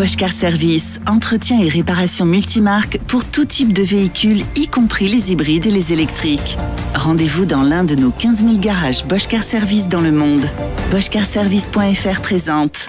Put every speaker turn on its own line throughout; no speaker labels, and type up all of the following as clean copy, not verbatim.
Bosch Car Service, entretien et réparation multimarque pour tout type de véhicules, y compris les hybrides et les électriques. Rendez-vous dans l'un de nos 15 000 garages Bosch Car Service dans le monde. boschcarservice.fr présente.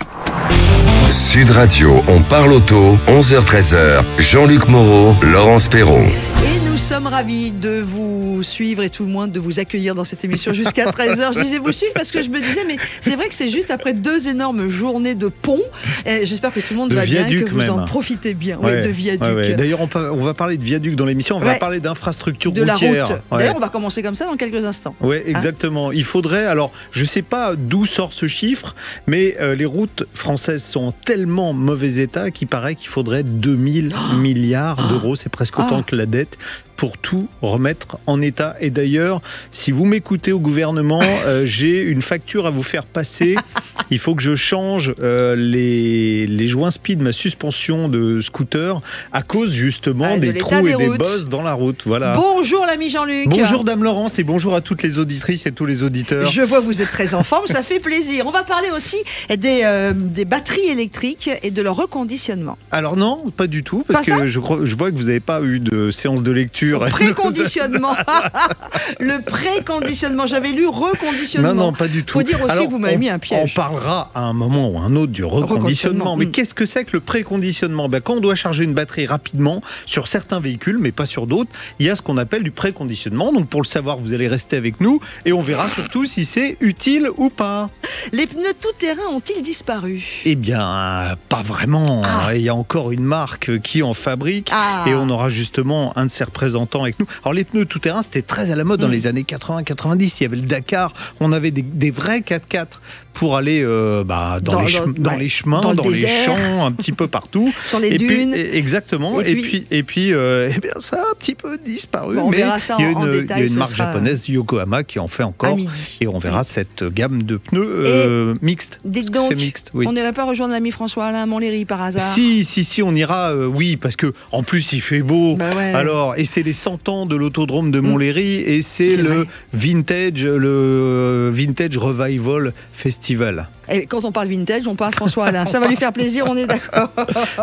Sud Radio, on parle auto, 11h-13h. Jean-Luc Moreau, Laurence Perron.
Et nous sommes ravis de vous suivre et tout le monde de vous accueillir dans cette émission jusqu'à 13h. Je disais vous suivre parce que je me disais, mais c'est vrai que c'est juste après 2 énormes journées de pont. J'espère que tout le monde va bien et que vous en profitez bien.
Ouais,
de viaduc.
Ouais. D'ailleurs, on va parler de viaduc dans l'émission, on va parler d'infrastructures routières.
De la route. D'ailleurs, on va commencer comme ça dans quelques instants.
Oui, exactement. Il faudrait, alors, je ne sais pas d'où sort ce chiffre, mais les routes françaises sont en tellement mauvais état qu'il paraît qu'il faudrait 2000 milliards d'euros, c'est presque autant que la dette, pour tout remettre en état. Et d'ailleurs, si vous m'écoutez au gouvernement, j'ai une facture à vous faire passer. Il faut que je change les joints speed, ma suspension de scooter, à cause justement des trous et des bosses dans la route. Voilà.
Bonjour l'ami Jean-Luc.
Bonjour Dame Laurence et bonjour à toutes les auditrices et tous les auditeurs.
Je vois que vous êtes très en forme, ça fait plaisir. On va parler aussi des batteries électriques et de leur reconditionnement.
Alors non, pas du tout, parce que je vois que vous n'avez pas eu de séance de lecture.
Préconditionnement. Le préconditionnement. J'avais lu reconditionnement.
Non, pas du tout.
Il faut dire aussi que vous m'avez mis un piège.
On parlera à un moment ou à un autre du reconditionnement. Mais qu'est-ce que c'est que le préconditionnement ? Quand on doit charger une batterie rapidement sur certains véhicules, mais pas sur d'autres, il y a ce qu'on appelle du préconditionnement. Donc pour le savoir, vous allez rester avec nous et on verra surtout si c'est utile ou pas.
Les pneus tout-terrain ont-ils disparu ?
Eh bien, pas vraiment. Il y a encore une marque qui en fabrique et on aura justement un de ses représentants avec nous. Alors les pneus tout-terrain, c'était très à la mode dans les années 80-90. Il y avait le Dakar, on avait des vrais 4x4 pour aller dans les chemins, dans les champs, un petit peu partout.
Sur les dunes.
Exactement. Et puis ça a un petit peu disparu.
On verra ça
il y
détail,
a une marque japonaise, Yokohama, qui en fait encore. Et on verra cette gamme de pneus mixtes.
Dites donc,
c'est mixte, oui.
On n'irait pas rejoindre l'ami François-Alain Montlhéry par hasard ?
Si, on ira, oui, parce que en plus il fait beau. Alors, et c'est les 100 ans de l'autodrome de Montlhéry et c'est le Vintage Revival Festival.
Et quand on parle vintage, on parle François-Alain. Ça va lui faire plaisir, on est d'accord.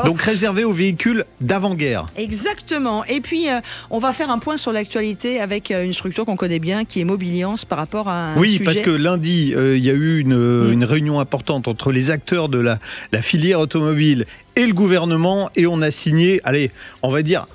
Donc réservé aux véhicules d'avant-guerre.
Exactement. Et puis, on va faire un point sur l'actualité avec une structure qu'on connaît bien, qui est Mobiliance, par rapport à un sujet.
Oui, parce que lundi, il y a eu une réunion importante entre les acteurs de la filière automobile et le gouvernement, et on a signé, allez, on va dire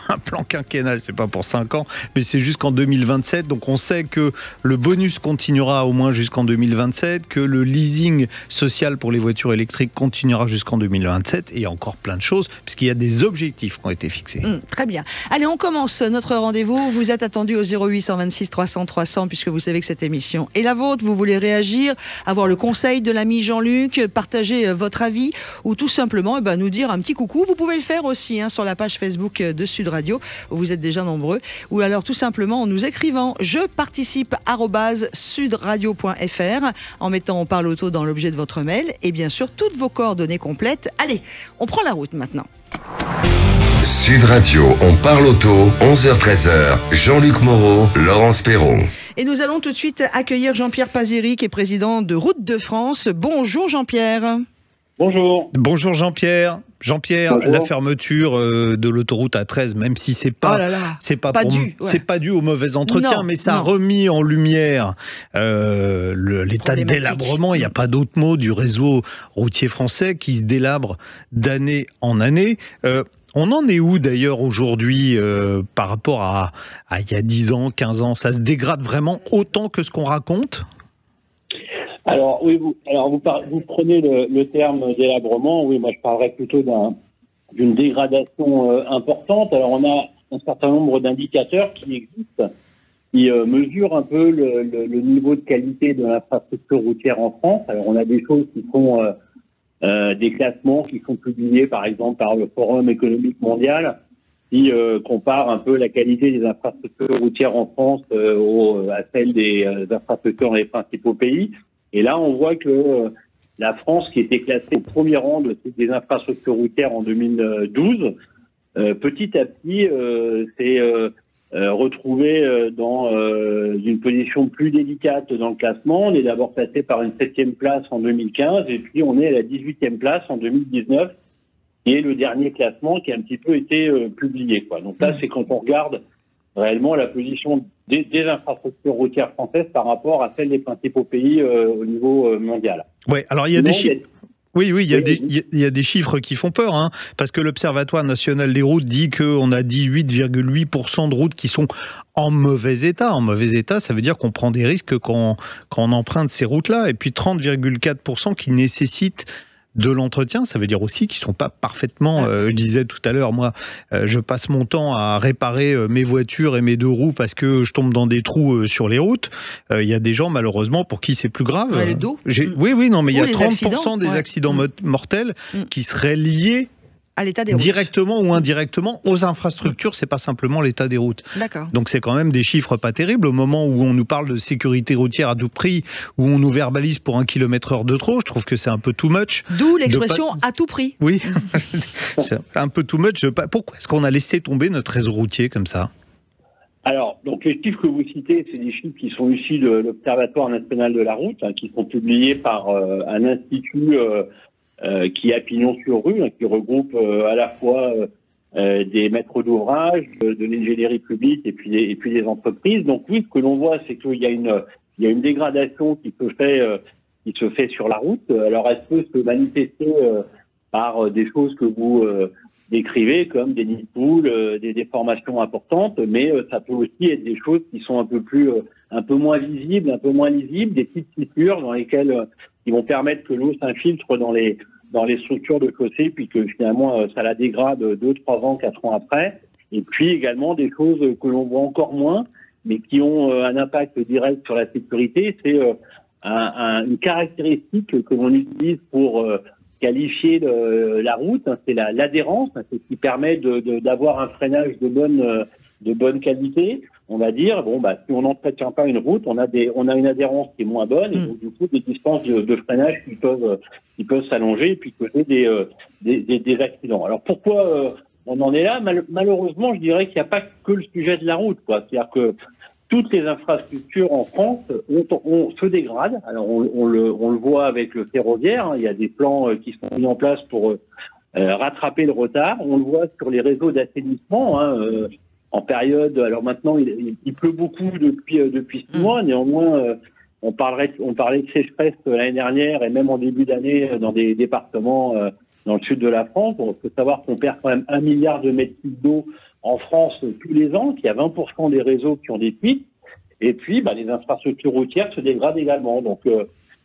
un plan quinquennal, c'est pas pour 5 ans, mais c'est jusqu'en 2027. Donc on sait que le bonus continuera au moins jusqu'en 2027, que le leasing social pour les voitures électriques continuera jusqu'en 2027, et il y a encore plein de choses, puisqu'il y a des objectifs qui ont été fixés.
Très bien. Allez, on commence notre rendez-vous. Vous êtes attendu au 0826 300 300, puisque vous savez que cette émission est la vôtre. Vous voulez réagir, avoir le conseil de l'ami Jean-Luc, partager votre avis, ou tout simplement nous dire un petit coucou. Vous pouvez le faire aussi sur la page Facebook de Sud Radio, où vous êtes déjà nombreux, ou alors tout simplement en nous écrivant je participe @sudradio.fr, en mettant on parle auto dans l'objet de votre mail, et bien sûr toutes vos coordonnées complètes. Allez, on prend la route maintenant.
Sud Radio, on parle auto, 11h-13h. Jean-Luc Moreau, Laurence Perron.
Et nous allons tout de suite accueillir Jean-Pierre Paziri, qui est président de Routes de France. Bonjour Jean-Pierre.
Bonjour.
Bonjour Jean-Pierre. Jean-Pierre,
bonjour.
La fermeture de l'autoroute A13, même si c'est pas dû au mauvais entretien, mais ça a remis en lumière l'état de délabrement, il n'y a pas d'autre mot, du réseau routier français qui se délabre d'année en année. On en est où d'ailleurs aujourd'hui par rapport à il y a 10 ans, 15 ans ? Ça se dégrade vraiment autant que ce qu'on raconte ?
Alors oui, vous prenez le terme délabrement. Oui, moi je parlerais plutôt d'une dégradation importante. Alors on a un certain nombre d'indicateurs qui existent, qui mesurent un peu le niveau de qualité de l'infrastructure routière en France. Alors on a des choses qui sont des classements qui sont publiés par exemple par le Forum économique mondial, qui compare un peu la qualité des infrastructures routières en France à celle des infrastructures dans les principaux pays. Et là, on voit que la France, qui était classée au premier rang des infrastructures routières en 2012, petit à petit s'est retrouvée dans une position plus délicate dans le classement. On est d'abord passé par une 7e place en 2015 et puis on est à la 18e place en 2019. qui est le dernier classement qui a un petit peu été publié, quoi. Donc là, c'est quand on regarde réellement la position des infrastructures routières françaises par rapport à celle des principaux pays au niveau mondial.
Ouais, alors il y a des chiffres. Oui, il y a des chiffres qui font peur, hein, parce que l'Observatoire national des routes dit qu'on a 18,8% de routes qui sont en mauvais état. En mauvais état, ça veut dire qu'on prend des risques quand on emprunte ces routes-là. Et puis 30,4% qui nécessitent de l'entretien, ça veut dire aussi qu'ils ne sont pas parfaitement, je disais tout à l'heure, moi, je passe mon temps à réparer mes voitures et mes deux roues parce que je tombe dans des trous sur les routes. Il y a des gens, malheureusement, pour qui c'est plus grave.
Ouais, le dos.
Oui, non, mais il y a 30%
accidents,
des accidents mortels qui seraient liés
à l'état des routes.
Directement ou indirectement aux infrastructures, c'est pas simplement l'état des routes.
D'accord.
Donc c'est quand même des chiffres pas terribles au moment où on nous parle de sécurité routière à tout prix, où on nous verbalise pour 1 km/h de trop. Je trouve que c'est un peu too much.
D'où l'expression à tout prix.
Oui, c'est un peu too much. Pourquoi est-ce qu'on a laissé tomber notre réseau routier comme ça ?
Alors, donc les chiffres que vous citez, c'est des chiffres qui sont issus de l'Observatoire national de la route, hein, qui sont publiés par un institut qui a pignon sur rue, hein, qui regroupe à la fois des maîtres d'ouvrage, de l'ingénierie publique et puis des entreprises. Donc oui, ce que l'on voit, c'est qu'il y a une dégradation qui se fait sur la route. Alors elle peut se manifester par des choses que vous décrivez, comme des nids de poules, des déformations importantes, mais ça peut aussi être des choses qui sont un peu moins visibles, un peu moins lisibles, des petites fissures dans lesquelles qui vont permettre que l'eau s'infiltre dans les structures de chaussée, puis que finalement ça la dégrade 2, 3 ans, 4 ans après. Et puis également des choses que l'on voit encore moins, mais qui ont un impact direct sur la sécurité, c'est une caractéristique que l'on utilise pour qualifier la route, hein, c'est l'adhérence, c'est ce qui permet d'avoir un freinage de bonne qualité. On va dire, si on n'entretient pas une route, on a une adhérence qui est moins bonne, et donc du coup des distances de freinage qui peuvent s'allonger et puis causer des accidents. Alors pourquoi on en est là ? Malheureusement, je dirais qu'il n'y a pas que le sujet de la route, quoi. C'est-à-dire que toutes les infrastructures en France se dégradent. Alors on le voit avec le ferroviaire, hein. Il y a des plans qui sont mis en place pour rattraper le retard. On le voit sur les réseaux d'assainissement, hein, en période. Alors maintenant, il pleut beaucoup depuis 6 mois. Néanmoins, on parlait de sécheresse l'année dernière et même en début d'année dans des départements dans le sud de la France. On peut savoir qu'on perd quand même 1 milliard de mètres cubes d'eau en France tous les ans, qu'il y a 20% des réseaux qui ont des fuites. Et puis, les infrastructures routières se dégradent également. Donc,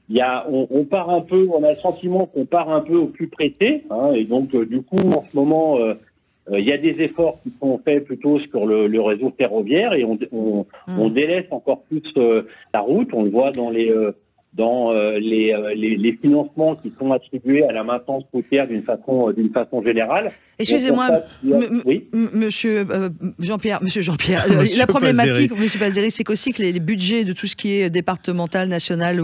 on part un peu, on a le sentiment qu'on part un peu au plus pressé, hein, et donc du coup, en ce moment, il y a des efforts qui sont faits plutôt sur le réseau ferroviaire et on délaisse encore plus la route. On le voit dans les financements qui sont attribués à la maintenance routière d'une façon générale.
Excusez-moi,
oui.
Monsieur Jean-Pierre, la problématique, Monsieur Pazeri, c'est qu'aussi que les budgets de tout ce qui est départemental, national,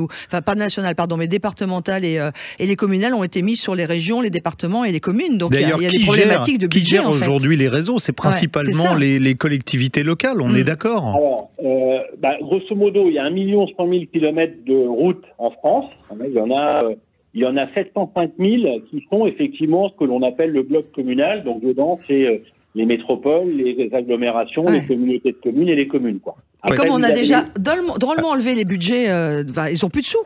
pas national, pardon, mais départemental et les communales ont été mis sur les régions, les départements et les communes. Donc il y a des problématiques de budget.
Qui gère aujourd'hui les réseaux ? C'est principalement les collectivités locales, on est d'accord ?
Alors, grosso modo, il y a 1 100 000 kilomètres de routes en France. Il y en a 705 000 qui sont effectivement ce que l'on appelle le bloc communal. Donc dedans, c'est les métropoles, les agglomérations, les communautés de communes et les communes, quoi.
Et comme on a déjà drôlement enlevé les budgets, ils ont plus de sous.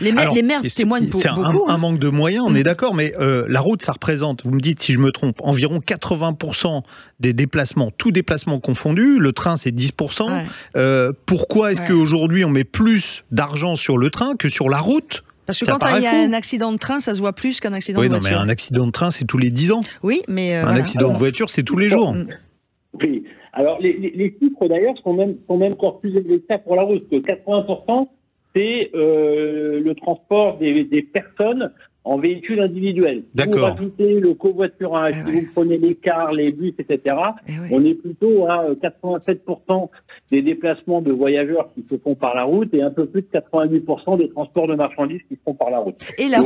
Les maires témoignent beaucoup.
C'est un manque de moyens, on est d'accord, mais la route, ça représente, vous me dites si je me trompe, environ 80% des déplacements, tout déplacement confondu. Le train, c'est 10%. Pourquoi est-ce qu'aujourd'hui, on met plus d'argent sur le train que sur la route ?
Parce que quand il y a un accident de train, ça se voit plus qu'un accident de voiture.
Oui, non, mais un accident de train, c'est tous les 10 ans.
Oui, mais...
un accident de voiture, c'est tous les jours.
Oui. Alors, les chiffres, d'ailleurs, sont même encore plus élevés que ça pour la route. Que 80%, c'est le transport des personnes en véhicule individuel. Si vous rajoutez le covoiturage, si vous prenez les cars, les bus, etc., on est plutôt à 87% des déplacements de voyageurs qui se font par la route et un peu plus de 88% des transports de marchandises qui se font par la route.
Et la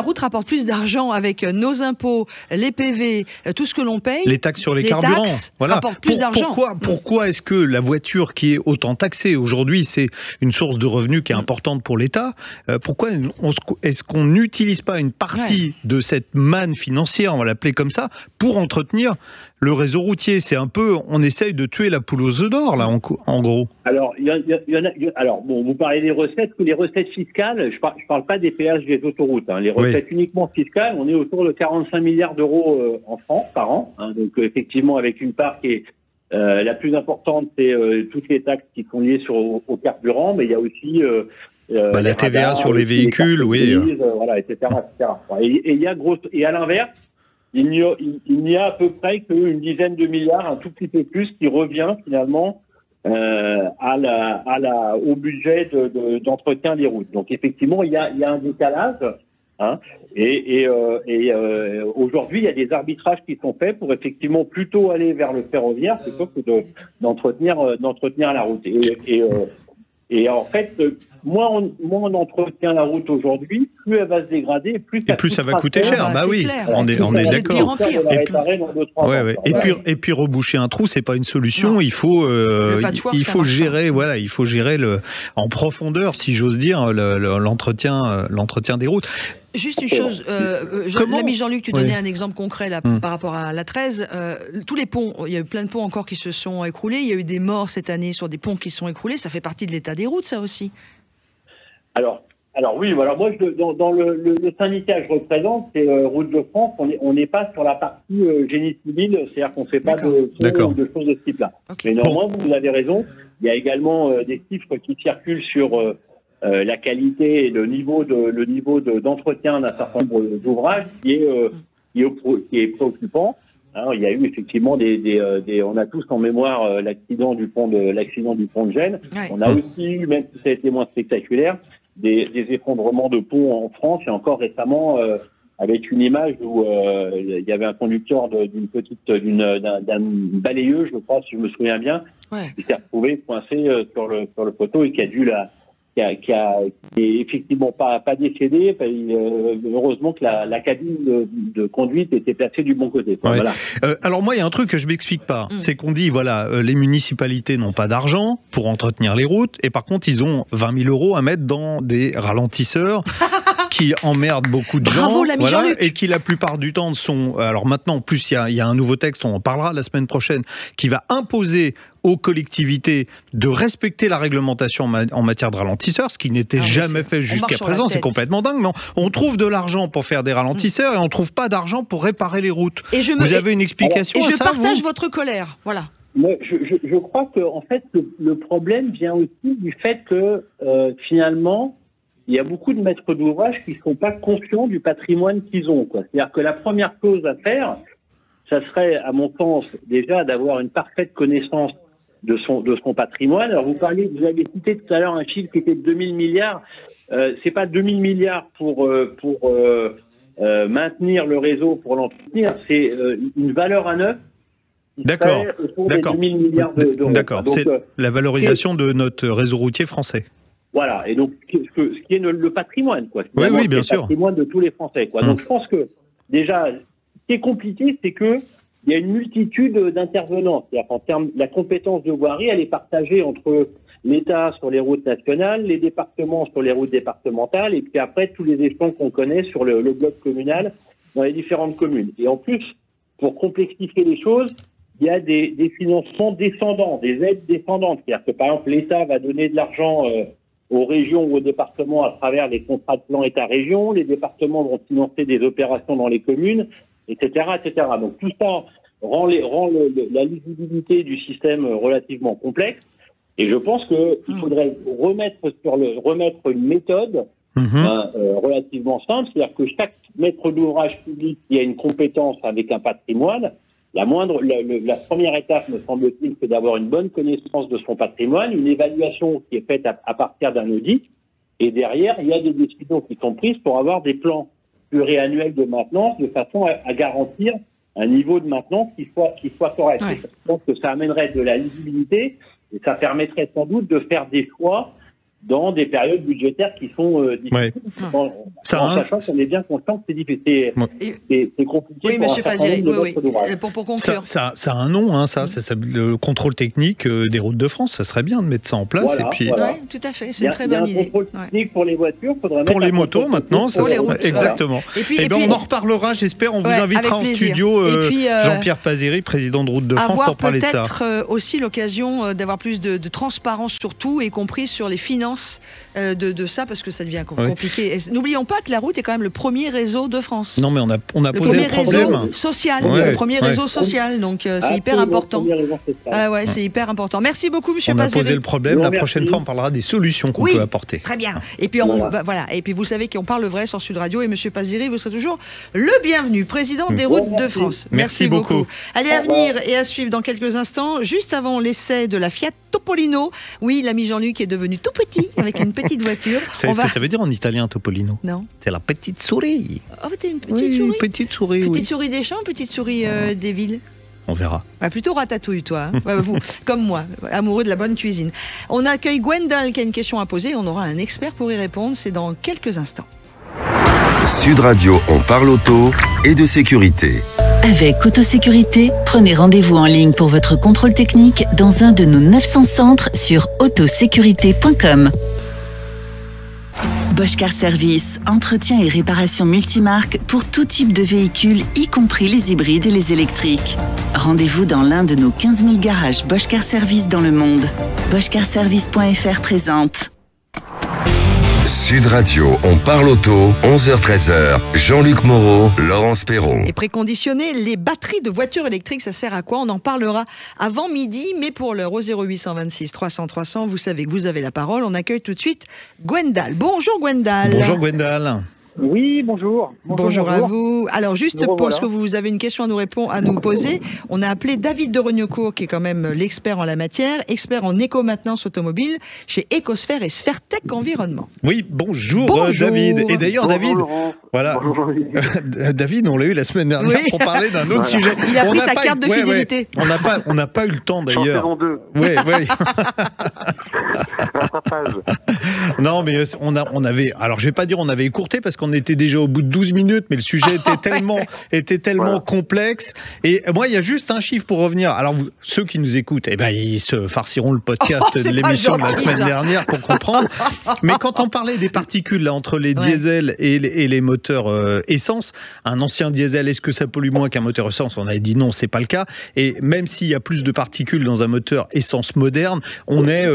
route rapporte plus d'argent avec nos impôts, les PV, tout ce que l'on paye.
Les taxes sur les carburants.
Rapportent plus d'argent.
Pourquoi est-ce que la voiture qui est autant taxée aujourd'hui, c'est une source de revenus qui est importante pour l'État, pourquoi est-ce qu'on n'utilise pas une partie de cette manne financière, on va l'appeler comme ça, pour entretenir le réseau routier? C'est un peu, on essaye de tuer la poule aux œufs d'or, là, en gros.
Alors, alors, bon, vous parlez des recettes, les recettes fiscales, je parle pas des péages des autoroutes, hein, les recettes uniquement fiscales, on est autour de 45 milliards d'euros en France par an, hein, donc effectivement avec une part qui est la plus importante, c'est toutes les taxes qui sont liées au carburant, mais il y a aussi
la TVA sur les véhicules,
voilà, etc., etc. Et il y a et à l'inverse, il n'y a à peu près qu'une dizaine de milliards, un tout petit peu plus, qui revient finalement au budget d'entretien des routes. Donc effectivement, il y a un décalage. Hein, aujourd'hui, il y a des arbitrages qui sont faits pour effectivement plutôt aller vers le ferroviaire plutôt que d'entretenir la route. Et en fait, moins on entretient la route aujourd'hui, plus elle va se dégrader, plus
ça va coûter cher. Bah oui,
clair.
on est d'accord. Et puis reboucher un trou, c'est pas une solution.
Non.
Il faut
gérer.
Voilà, il faut gérer en profondeur, si j'ose dire, l'entretien des routes.
Juste une chose, l'ami Jean-Luc, tu donnais un exemple concret là, par rapport à la 13. Tous les ponts, il y a eu plein de ponts encore qui se sont écroulés. Il y a eu des morts cette année sur des ponts qui se sont écroulés. Ça fait partie de l'état des routes, ça aussi.
Alors oui, voilà. Moi, dans le syndicat que je représente, c'est Route de France. On n'est pas sur la partie génie civil, c'est-à-dire qu'on ne fait pas de choses de ce type-là. Okay. Mais néanmoins, vous avez raison. Il y a également des chiffres qui circulent sur la qualité et le niveau d'entretien d'un certain nombre d'ouvrages qui est préoccupant. Alors, il y a eu effectivement on a tous en mémoire l'accident du pont de Gênes. Ouais. On a aussi eu, même si ça a été moins spectaculaire, des effondrements de ponts en France, et encore récemment avec une image où il y avait un conducteur d'un balayeux, je crois, si je me souviens bien, qui s'est retrouvé coincé sur le poteau et qui est effectivement pas décédé. Heureusement que la cabine de conduite était placée du bon côté.
Ouais. Voilà. Alors moi, il y a un truc que je m'explique pas. C'est qu'on dit, les municipalités n'ont pas d'argent pour entretenir les routes, et par contre, ils ont 20 000 € à mettre dans des ralentisseurs qui emmerdent beaucoup de gens, et qui la plupart du temps sont... Alors maintenant, en plus, il y a un nouveau texte, on en parlera la semaine prochaine, qui va imposer aux collectivités de respecter la réglementation en matière de ralentisseurs, ce qui n'était jamais fait jusqu'à présent. C'est complètement dingue. Mais on trouve de l'argent pour faire des ralentisseurs et on ne trouve pas d'argent pour réparer les routes. Vous avez une explication à ça?
Et je partage votre colère. Voilà.
Je crois que en fait, le problème vient aussi du fait que finalement, il y a beaucoup de maîtres d'ouvrage qui ne sont pas conscients du patrimoine qu'ils ont. C'est-à-dire que la première chose à faire, ça serait, à mon sens, déjà d'avoir une parfaite connaissance de son patrimoine. Alors vous avez cité tout à l'heure un chiffre qui était de 2000 milliards. C'est pas 2000 milliards pour maintenir le réseau, pour l'entretenir. C'est une valeur à neuf.
D'accord.
2000 milliards d'euros.
D'accord. C'est la valorisation de notre réseau routier français.
Voilà. Et donc ce qui est le patrimoine, quoi.
Oui, bien sûr.
Le patrimoine de tous les Français, quoi. Donc je pense que déjà, ce qui est compliqué, c'est que il y a une multitude d'intervenants. C'est-à-dire qu'en termes de la compétence de voirie, elle est partagée entre l'État sur les routes nationales, les départements sur les routes départementales, et puis après tous les échelons qu'on connaît sur le bloc communal dans les différentes communes. Et en plus, pour complexifier les choses, il y a des financements descendants, des aides descendantes. C'est-à-dire que par exemple, l'État va donner de l'argent aux régions ou aux départements à travers les contrats de plan État-région, les départements vont financer des opérations dans les communes, etc., etc. Donc tout ça rend la lisibilité du système relativement complexe. Et je pense qu'il faudrait remettre une méthode relativement simple, c'est-à-dire que chaque maître d'ouvrage public qui a une compétence avec un patrimoine, la première étape, me semble-t-il, c'est d'avoir une bonne connaissance de son patrimoine, une évaluation qui est faite à partir d'un audit, et derrière, il y a des décisions qui sont prises pour avoir des plans pluriannuels de maintenance de façon à garantir un niveau de maintenance qui soit correct. Je pense que ça amènerait de la lisibilité et ça permettrait sans doute de faire des choix dans des périodes budgétaires qui sont difficiles. En sachant qu'on est bien conscient que c'est difficile. C'est compliqué.
Oui, monsieur Paziri, pour conclure.
Ça a un nom, hein, ça, le contrôle technique des routes de France. Ça serait bien de mettre ça en place.
Voilà,
et puis...
Oui, tout à fait. C'est une très bonne idée.
Il y a un contrôle technique pour les voitures.
Pour les motos, maintenant. Ça,
les routes,
exactement.
Et
on en reparlera, j'espère. On vous invitera en studio, Jean-Pierre Paziri, président de Route de France, pour parler de ça.
Peut-être aussi l'occasion d'avoir plus de transparence sur tout, y compris sur les finances de ça, parce que ça devient compliqué. Et n'oublions pas que la route est quand même le premier réseau de France.
Non, mais on a posé le problème.
Réseau social, le premier réseau social, donc c'est hyper important. C'est hyper important. Merci beaucoup, monsieur Paziri.
On a posé le problème. La prochaine fois, on parlera des solutions qu'on peut apporter.
Très bien. Et puis et puis vous savez qu'on parle vrai sur Sud Radio, et monsieur Paziri, vous serez toujours le bienvenu, président des routes de France. Merci beaucoup. Allez, à venir et à suivre dans quelques instants, juste avant l'essai de la Fiat Topolino. Oui, l'ami Jean-Luc est devenu tout petit avec une petite voiture.
Vous savez ce que ça veut dire en italien, Topolino?
Non.
C'est la petite souris.
Oh, t'es une petite souris?
Petite souris,
Petite souris des champs, petite souris des villes?
On verra.
Plutôt ratatouille, toi. Vous, comme moi, amoureux de la bonne cuisine. On accueille Gwendal qui a une question à poser. On aura un expert pour y répondre. C'est dans quelques instants.
Sud Radio, on parle auto et de sécurité.
Avec Autosécurité, prenez rendez-vous en ligne pour votre contrôle technique dans un de nos 900 centres sur autosécurité.com. Bosch Car Service, entretien et réparation multimarque pour tout type de véhicules, y compris les hybrides et les électriques. Rendez-vous dans l'un de nos 15 000 garages Bosch Car Service dans le monde. boschcarservice.fr présente.
Sud Radio, on parle auto, 11h-13h. Jean-Luc Moreau, Laurence Perron.
Et préconditionner les batteries de voitures électriques, ça sert à quoi? On en parlera avant midi, mais pour l'heure au 0826 300 300, vous savez que vous avez la parole. On accueille tout de suite Gwendal. Bonjour Gwendal.
Bonjour Gwendal.
Oui, bonjour.
Bonjour à vous. Alors, juste parce que vous avez une question à nous poser, on a appelé David de Regnecourt, qui est quand même l'expert en la matière, expert en éco-maintenance automobile chez Ecosphère et Sfertech Environnement.
Oui, bonjour. David. Et d'ailleurs, David, voilà. David, on l'a eu la semaine dernière pour parler d'un autre sujet.
Il a pris sa carte de fidélité.
On n'a pas eu le temps d'ailleurs.
En saison 2.
Oui.
Rattrapage.
Non, mais on avait. Alors, je vais pas dire on avait écourté parce qu'on était déjà au bout de 12 minutes, mais le sujet était tellement complexe. Et moi, il y a juste un chiffre pour revenir. Alors, ceux qui nous écoutent, ils se farciront le podcast de l'émission de la semaine dernière pour comprendre. Mais quand on parlait des particules là, entre les diesels et les moteurs essence, un ancien diesel, est-ce que ça pollue moins qu'un moteur essence? On avait dit non, c'est pas le cas. Et même s'il y a plus de particules dans un moteur essence moderne, on est.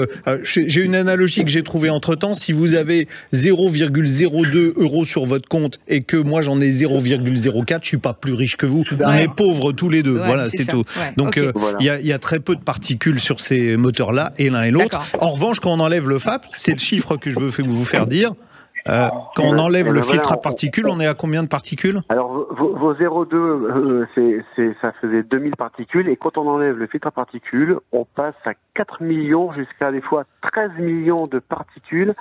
J'ai une analogie que j'ai trouvée entre temps. Si vous avez 0,02 € sur votre compte et que moi j'en ai 0,04, je suis pas plus riche que vous. On est pauvres tous les deux. Voilà, c'est tout. Ouais. Donc il y a très peu de particules sur ces moteurs-là, et l'un et l'autre. En revanche, quand on enlève le FAP, c'est le chiffre que je veux vous faire dire. Quand on enlève le filtre à particules, on est à combien de particules?
Alors, vos 0,2, ça faisait 2000 particules, et quand on enlève le filtre à particules, on passe à 4 millions jusqu'à des fois 13 millions de particules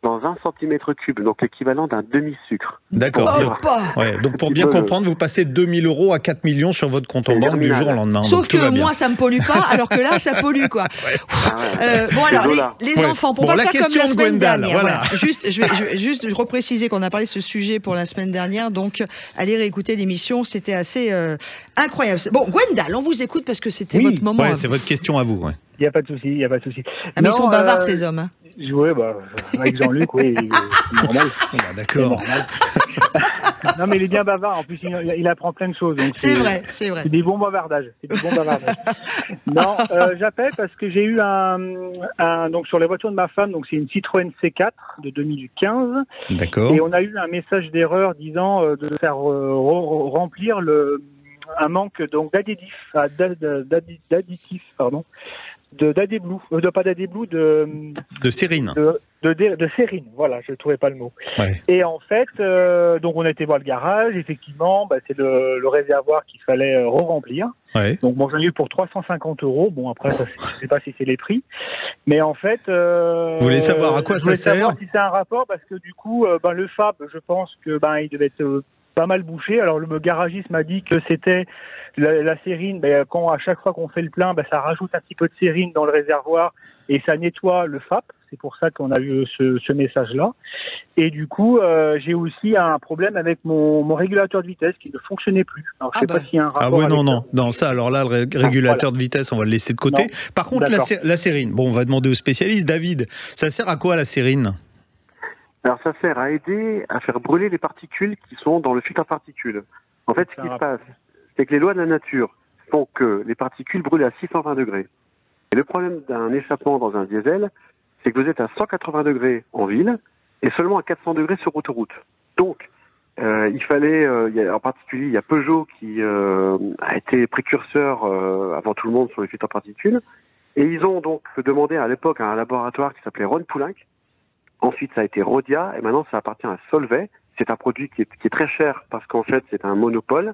dans 1 cm3, donc l'équivalent d'un demi-sucre.
D'accord. Donc pour bien comprendre, vous passez de 2000 € à 4 millions sur votre compte en banque du jour au lendemain.
Sauf que moi, ça me pollue pas, alors que là, ça pollue, quoi. Bon, alors, les enfants, pour pas faire comme la semaine dernière. Voilà. Je vais juste repréciser qu'on a parlé de ce sujet pour la semaine dernière, donc allez réécouter l'émission, c'était assez incroyable. Bon, Gwendal, on vous écoute parce que c'était votre moment.
Ouais, c'est votre question à vous.
Il n'y a pas de souci,
Ah, mais ils sont bavards, ces hommes. Hein.
Oui, avec Jean-Luc, oui, c'est normal.
D'accord.
Non, mais il est bien bavard. En plus, il apprend plein de choses.
C'est vrai.
C'est des bons bavardages. Non, j'appelle parce que j'ai eu donc sur les voitures de ma femme, donc c'est une Citroën C4 de 2015.
D'accord.
Et on a eu un message d'erreur disant de faire remplir un manque donc d'additifs,
de sérine.
De sérine, voilà, je ne trouvais pas le mot.
Ouais.
Et en fait, donc on a été voir le garage, effectivement, c'est le réservoir qu'il fallait remplir.
Ouais. Donc
bon, j'en ai eu pour 350 €. Bon, après, je ne sais pas si c'est les prix. Mais en fait...
vous voulez savoir à quoi ça sert?
Savoir si c'est un rapport, parce que du coup, le FAB, je pense que il devait être
pas mal bouché. Alors le garagiste m'a dit que c'était la sérine, quand à chaque fois qu'on fait le plein, ça rajoute un petit peu de sérine dans le réservoir et ça nettoie le FAP. C'est pour ça qu'on a eu ce message-là. Et du coup, j'ai aussi un problème avec mon régulateur de vitesse qui ne fonctionnait plus. Alors je sais pas s'il y a un rapport.
Ah ouais,
avec
non, ça, alors là, le régulateur de vitesse, on va le laisser de côté.
Non.
Par contre, la sérine, bon, on va demander au spécialiste. David, ça sert à quoi la sérine ?
Alors ça sert à aider à faire brûler les particules qui sont dans le filtre à particules. En fait, ce qui se passe, c'est que les lois de la nature font que les particules brûlent à 620 degrés. Et le problème d'un échappement dans un diesel, c'est que vous êtes à 180 degrés en ville et seulement à 400 degrés sur autoroute. Donc, il fallait, en particulier, il y a Peugeot qui a été précurseur avant tout le monde sur les filtres à particules. Et ils ont donc demandé à l'époque à un laboratoire qui s'appelait Ron Poulenc. Ensuite, ça a été Rhodia et maintenant, ça appartient à Solvay. C'est un produit qui est très cher parce qu'en fait, c'est un monopole.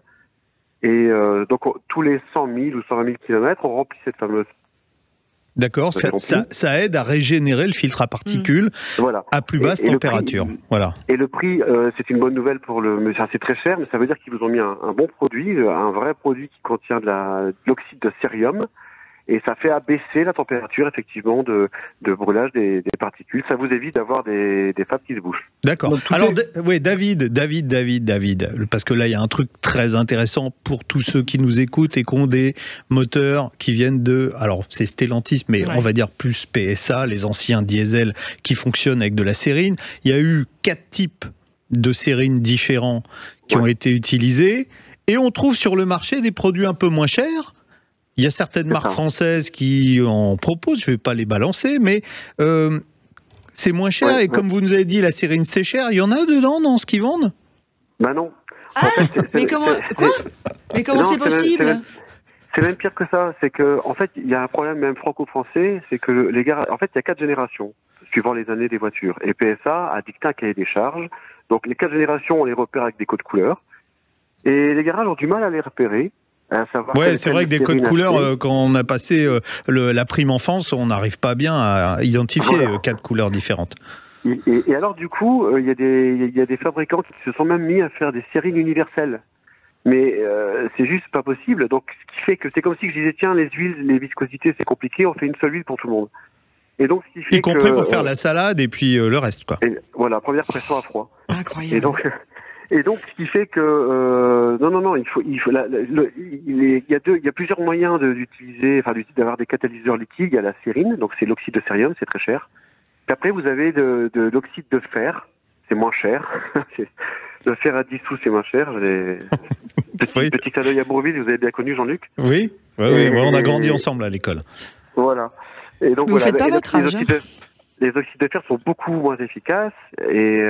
Et donc, tous les 100 000 ou 120 000 kilomètres, on remplit cette fameuse.
D'accord, ça aide à régénérer le filtre à particules à plus basse température.
Et le prix, c'est une bonne nouvelle pour c'est très cher, mais ça veut dire qu'ils vous ont mis un bon produit, un vrai produit qui contient de l'oxyde de cérium. Et ça fait abaisser la température, effectivement, de brûlage des particules. Ça vous évite d'avoir des FAP qui se bouchent.
D'accord. Alors, David, parce que là, il y a un truc très intéressant pour tous ceux qui nous écoutent et qui ont des moteurs qui viennent alors c'est Stellantis, mais on va dire plus PSA, les anciens diesels qui fonctionnent avec de la sérine. Il y a eu 4 types de sérines différents qui ont été utilisés, et on trouve sur le marché des produits un peu moins chers. Il y a certaines marques françaises qui en proposent, je ne vais pas les balancer, mais c'est moins cher. Et comme vous nous avez dit, la sérine c'est cher. Il y en a dedans dans ce qu'ils vendent ?
Ben non.
Mais comment c'est possible ?
C'est même pire que ça. C'est que, en fait, il y a un problème même franco-français, c'est que en fait, il y a 4 générations suivant les années des voitures. Et PSA a dicté un cahier des charges. Donc les 4 générations, on les repère avec des codes couleurs. Et les garages ont du mal à les repérer.
C'est vrai que des codes couleurs, quand on a passé la prime enfance, on n'arrive pas bien à identifier 4 couleurs différentes.
Et alors du coup, il y a des fabricants qui se sont même mis à faire des sérines universelles. Mais c'est juste pas possible. Donc ce qui fait que c'est comme si je disais tiens, les huiles, les viscosités c'est compliqué, on fait une seule huile pour tout le monde. Et donc ce qui fait
y compris pour faire la salade et puis le reste quoi.
Voilà, première pression à froid.
Incroyable.
Et donc, ce qui fait que il y a plusieurs moyens d'utiliser, d'avoir des catalyseurs liquides. Il y a la sérine, donc c'est l'oxyde de cérium, c'est très cher. Puis après, vous avez de l'oxyde de fer, c'est moins cher. Le fer à 10 sous, c'est moins cher. Petit clin d'œil à Bourville, vous avez bien connu Jean-Luc.
Oui, on a grandi ensemble à l'école.
Voilà. Et donc,
vous faites pas votre âge.
Les oxydes de fer sont beaucoup moins efficaces et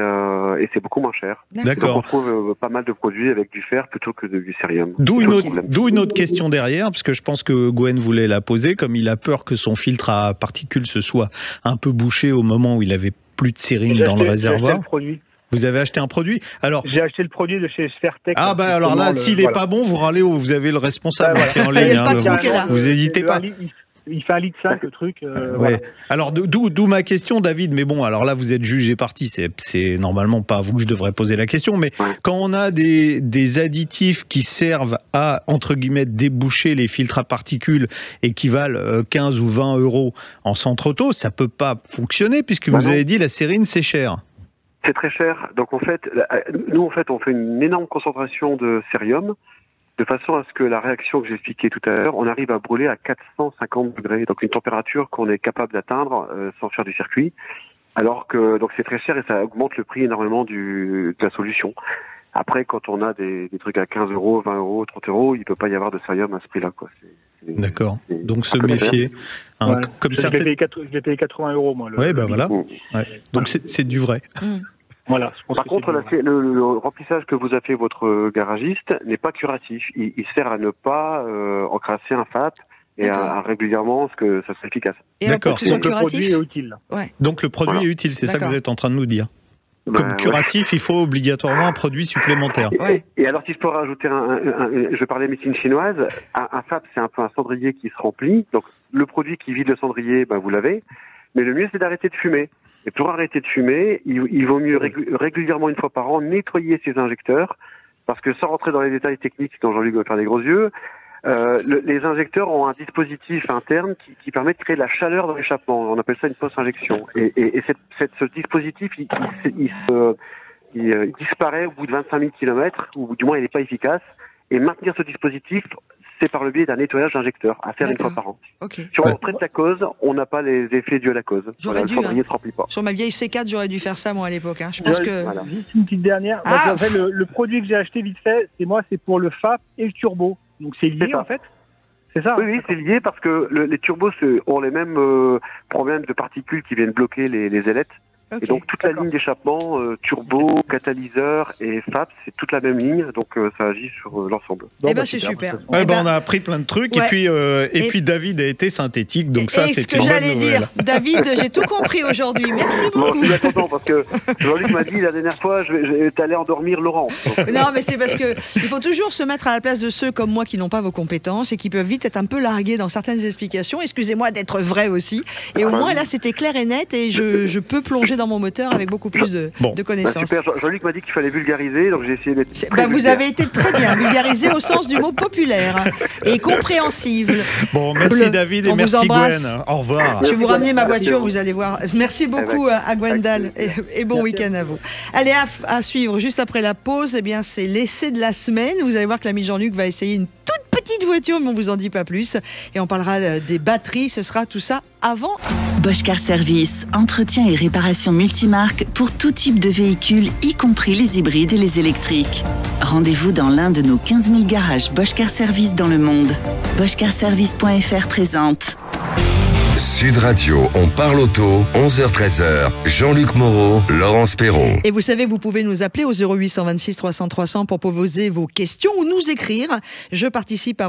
c'est beaucoup moins cher.
D'accord.
Donc on trouve pas mal de produits avec du fer plutôt que du cérium.
D'où une autre question derrière, parce que je pense que Gwen voulait la poser, comme il a peur que son filtre à particules se soit un peu bouché au moment où il avait plus de sérine dans le réservoir. Vous avez acheté un produit ? Alors,
j'ai acheté le produit de chez Sfertec.
Ah bah alors là, s'il n'est pas bon, vous râlez, vous avez le responsable qui est en ligne. Vous n'hésitez pas.
Il fait 1,5 litre le truc.
Voilà. Alors d'où ma question, David. Mais bon, alors là vous êtes juge et partie. C'est normalement pas à vous que je devrais poser la question. Mais quand on a des additifs qui servent à entre guillemets déboucher les filtres à particules et qui valent 15 ou 20 euros en centre auto, ça peut pas fonctionner puisque vous avez dit la sérine c'est cher.
C'est très cher. Donc en fait, nous on fait une énorme concentration de cérium. De façon à ce que la réaction que j'ai expliquée tout à l'heure, on arrive à brûler à 450 degrés, donc une température qu'on est capable d'atteindre sans faire du circuit, alors que donc c'est très cher et ça augmente le prix énormément de la solution. Après, quand on a des trucs à 15 euros, 20 euros, 30 euros, il ne peut pas y avoir de cérium à ce prix-là, quoi.
D'accord. Donc se méfier. Hein, comme
je l'ai payé 80 euros, moi.
Oui, ben voilà. Ouais. Donc c'est du vrai.
Voilà,
par contre, le remplissage que vous a fait votre garagiste n'est pas curatif. Il sert à ne pas encrasser un FAP et à régulièrement ce que ça soit efficace.
D'accord.
Donc le produit est utile.
Ouais.
Donc le produit est utile, c'est ça que vous êtes en train de nous dire. Comme curatif, il faut obligatoirement un produit supplémentaire.
Et alors, si je peux rajouter je vais parler médecine chinoise, un FAP, c'est un peu un cendrier qui se remplit. Donc, le produit qui vide le cendrier, vous l'avez. Mais le mieux, c'est d'arrêter de fumer. Et pour arrêter de fumer, il vaut mieux régulièrement, une fois par an, nettoyer ses injecteurs Parce que sans rentrer dans les détails techniques, dont Jean-Luc va faire des gros yeux, les injecteurs ont un dispositif interne qui permet de créer de la chaleur dans l'échappement. On appelle ça une post-injection. Et ce dispositif, il disparaît au bout de 25 000 km, ou du moins il n'est pas efficace. Et maintenir ce dispositif, c'est par le biais d'un nettoyage d'injecteur à faire une fois par an.
Okay.
Si on traite la cause, on n'a pas les effets dus à la cause.
J'aurais dû,
le cendrier ne se remplit pas.
Sur ma vieille C4, j'aurais dû faire ça moi à l'époque. Je pense que...
Voilà.
Juste une petite dernière.
Ah.
En fait, le produit que j'ai acheté vite fait, c'est pour le FAP et le turbo. Donc c'est lié en fait. C'est ça.
Oui, c'est lié parce que les turbos ont les mêmes problèmes de particules qui viennent bloquer les ailettes.
Okay.
Et donc toute la ligne d'échappement, turbo, catalyseur et FAP, c'est toute la même ligne, donc ça agit sur l'ensemble.
Eh ben c'est super.
On a appris plein de trucs,
Ouais.
et puis David a été synthétique, donc ça c'est
ce que
une bonne
j'allais
nouvelle.
dire, David, j'ai tout compris aujourd'hui. Merci
Bon, je
beaucoup.
suis bien content parce que Jean-Luc m'a dit la dernière fois, t'allais endormir Laurent. Donc,
Non, mais c'est parce que il faut toujours se mettre à la place de ceux comme moi qui n'ont pas vos compétences et qui peuvent vite être un peu largués dans certaines explications. Excusez-moi d'être vrai aussi. Et au moins là, c'était clair et net et je peux plonger dans mon moteur avec beaucoup plus de connaissances.
super, Jean-Luc m'a dit qu'il fallait vulgariser, donc j'ai essayé d'être très
Vous
vulgaire.
avez été très bien vulgarisé au sens du mot populaire et compréhensible.
Bon, merci
Bleu.
David et
On vous
merci
embrasse.
Gwen. Au revoir.
Je vais vous ramener ma voiture, vous allez voir. Merci beaucoup à Gwendal et bon week-end à vous. Allez, à suivre juste après la pause, eh bien c'est l'essai de la semaine. Vous allez voir que l'ami Jean-Luc va essayer une toute petite voiture, mais on vous en dit pas plus. Et on parlera des batteries, ce sera tout ça avant.
Bosch Car Service, entretien et réparation multimarque pour tout type de véhicule, y compris les hybrides et les électriques. Rendez-vous dans l'un de nos 15 000 garages Bosch Car Service dans le monde. BoschCarService.fr présente.
Sud Radio, on parle auto, 11h-13h. Jean-Luc Moreau, Laurence Perron.
Et vous savez, vous pouvez nous appeler au 0826 300 300 pour poser vos questions ou nous écrire. Je participe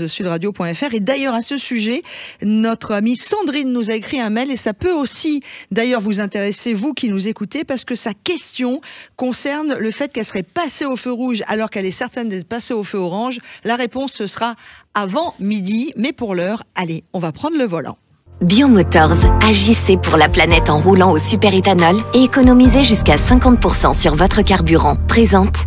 @sudradio.fr. Et d'ailleurs, à ce sujet, notre amie Sandrine nous a écrit un mail et ça peut aussi, d'ailleurs, vous intéresser, vous qui nous écoutez, parce que sa question concerne le fait qu'elle serait passée au feu rouge alors qu'elle est certaine d'être passée au feu orange. La réponse, ce sera avant midi. Mais pour l'heure, allez, on va prendre le volant.
Biomotors, agissez pour la planète en roulant au superéthanol et économisez jusqu'à 50% sur votre carburant. Présente.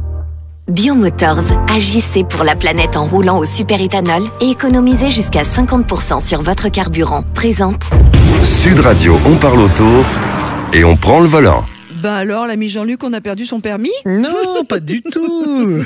Biomotors, agissez pour la planète en roulant au superéthanol et économisez jusqu'à 50% sur votre carburant. Présente.
Sud Radio, on parle auto et on prend le volant.
Ben alors, l'ami Jean-Luc, on a perdu son permis ?
Non, pas du tout.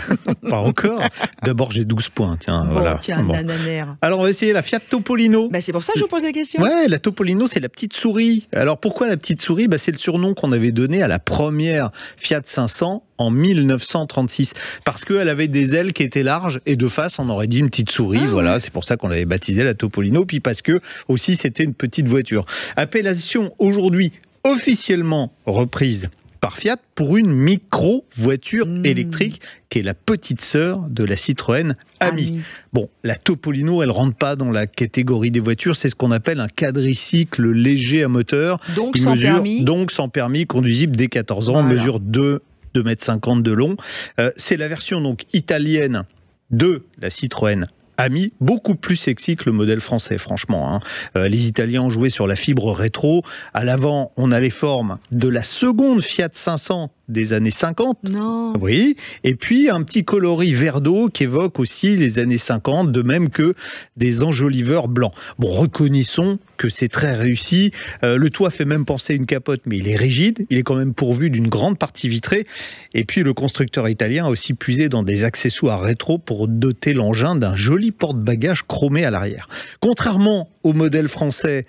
Pas encore. D'abord, j'ai 12 points. Tiens, voilà.
Tiens,
Bon.
nananaire.
Alors, on va essayer la Fiat Topolino.
Ben, c'est pour ça que je vous pose la question.
Ouais, la Topolino, c'est la petite souris. Alors, pourquoi la petite souris ? C'est le surnom qu'on avait donné à la première Fiat 500 en 1936. Parce qu'elle avait des ailes qui étaient larges et de face, on aurait dit une petite souris. Voilà, c'est pour ça qu'on l'avait baptisée la Topolino. Puis parce que, aussi, c'était une petite voiture. Appellation aujourd'hui officiellement reprise par Fiat pour une micro-voiture électrique qui est la petite sœur de la Citroën Ami. Bon, la Topolino, elle rentre pas dans la catégorie des voitures, c'est ce qu'on appelle un quadricycle léger à moteur.
Donc sans permis.
Donc sans permis, conduisible dès 14 ans,
Voilà.
mesure 2,50 m de long. C'est la version donc italienne de la Citroën Ami, beaucoup plus sexy que le modèle français, franchement. Les Italiens ont joué sur la fibre rétro. À l'avant, on a les formes de la seconde Fiat 500 des années 50.
Non.
Oui. Et puis, un petit coloris vert d'eau qui évoque aussi les années 50, de même que des enjoliveurs blancs. Bon, reconnaissons que c'est très réussi. Le toit fait même penser à une capote, mais il est rigide. Il est quand même pourvu d'une grande partie vitrée. Et puis, le constructeur italien a aussi puisé dans des accessoires rétro pour doter l'engin d'un joli porte-bagages chromé à l'arrière. Contrairement au modèle français,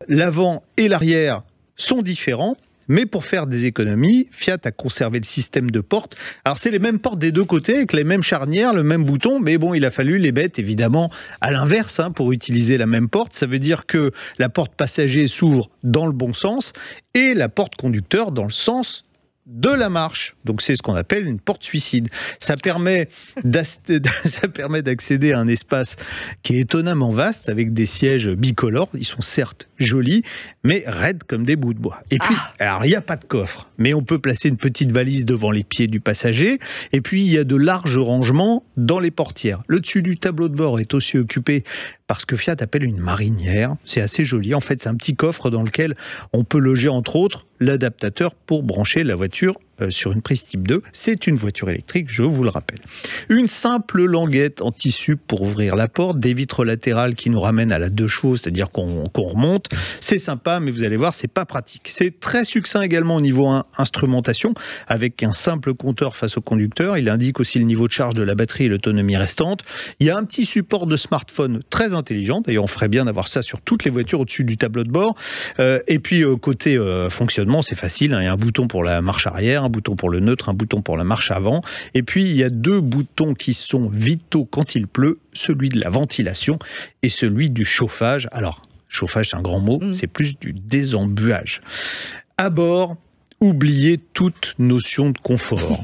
l'avant et l'arrière sont différents. Mais pour faire des économies, Fiat a conservé le système de portes. Alors c'est les mêmes portes des deux côtés, avec les mêmes charnières, le même bouton, mais bon, il a fallu les mettre évidemment à l'inverse pour utiliser la même porte. Ça veut dire que la porte passager s'ouvre dans le bon sens et la porte conducteur dans le sens de la marche. Donc c'est ce qu'on appelle une porte suicide. Ça permet d'accéder à un espace qui est étonnamment vaste, avec des sièges bicolores. Ils sont certes jolis, mais raides comme des bouts de bois. Et puis, alors il n'y a pas de coffre, mais on peut placer une petite valise devant les pieds du passager. Et puis il y a de larges rangements dans les portières. Le dessus du tableau de bord est aussi occupé par ce que Fiat appelle une marinière. C'est assez joli. En fait, c'est un petit coffre dans lequel on peut loger, entre autres, l'adaptateur pour brancher la voiture sur une prise type 2. C'est une voiture électrique, je vous le rappelle. Une simple languette en tissu pour ouvrir la porte, des vitres latérales qui nous ramènent à la 2 chevaux, c'est-à-dire qu'on remonte. C'est sympa, mais vous allez voir, c'est pas pratique. C'est très succinct également au niveau instrumentation, avec un simple compteur face au conducteur. Il indique aussi le niveau de charge de la batterie et l'autonomie restante. Il y a un petit support de smartphone très intelligent. D'ailleurs, on ferait bien d'avoir ça sur toutes les voitures au-dessus du tableau de bord. Et puis, côté fonctionnement, c'est facile. Il y a un bouton pour la marche arrière, un bouton pour le neutre, un bouton pour la marche avant. Et puis, il y a 2 boutons qui sont vitaux quand il pleut, celui de la ventilation et celui du chauffage. Alors, chauffage, c'est un grand mot, c'est plus du désembuage. À bord, oubliez toute notion de confort.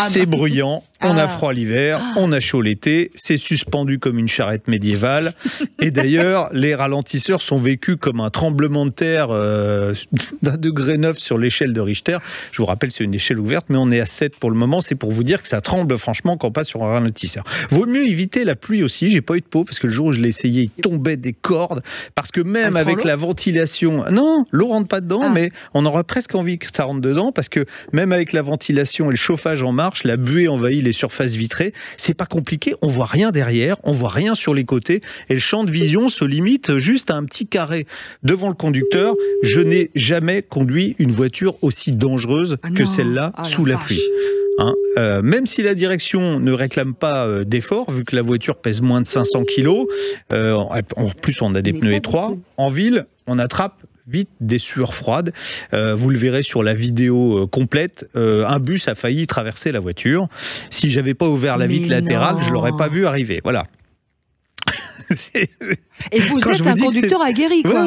C'est bruyant, on a froid l'hiver, on a chaud l'été, c'est suspendu comme une charrette médiévale. Et d'ailleurs, les ralentisseurs sont vécus comme un tremblement de terre d'1,9 degré sur l'échelle de Richter. Je vous rappelle, c'est une échelle ouverte, mais on est à 7 pour le moment. C'est pour vous dire que ça tremble franchement quand on passe sur un ralentisseur. Vaut mieux éviter la pluie aussi. J'ai pas eu de peau parce que le jour où je l'ai essayé, il tombait des cordes. Parce que même avec la ventilation... Non, l'eau rentre pas dedans, mais on aurait presque envie que ça rentre dedans parce que même avec la ventilation et le chauffage en marche, la buée envahit les surfaces vitrées. C'est pas compliqué, on voit rien derrière, on voit rien sur les côtés et le champ de vision se limite juste à un petit carré devant le conducteur. Je n'ai jamais conduit une voiture aussi dangereuse que celle-là sous la pluie. Même si la direction ne réclame pas d'effort, vu que la voiture pèse moins de 500 kg, en plus on a des pneus étroits, en ville, on attrape vite des sueurs froides. Vous le verrez sur la vidéo complète. Un bus a failli traverser la voiture. Si j'avais pas ouvert la vitre latérale, je l'aurais pas vu arriver. Voilà.
Et vous êtes un conducteur aguerri, quoi.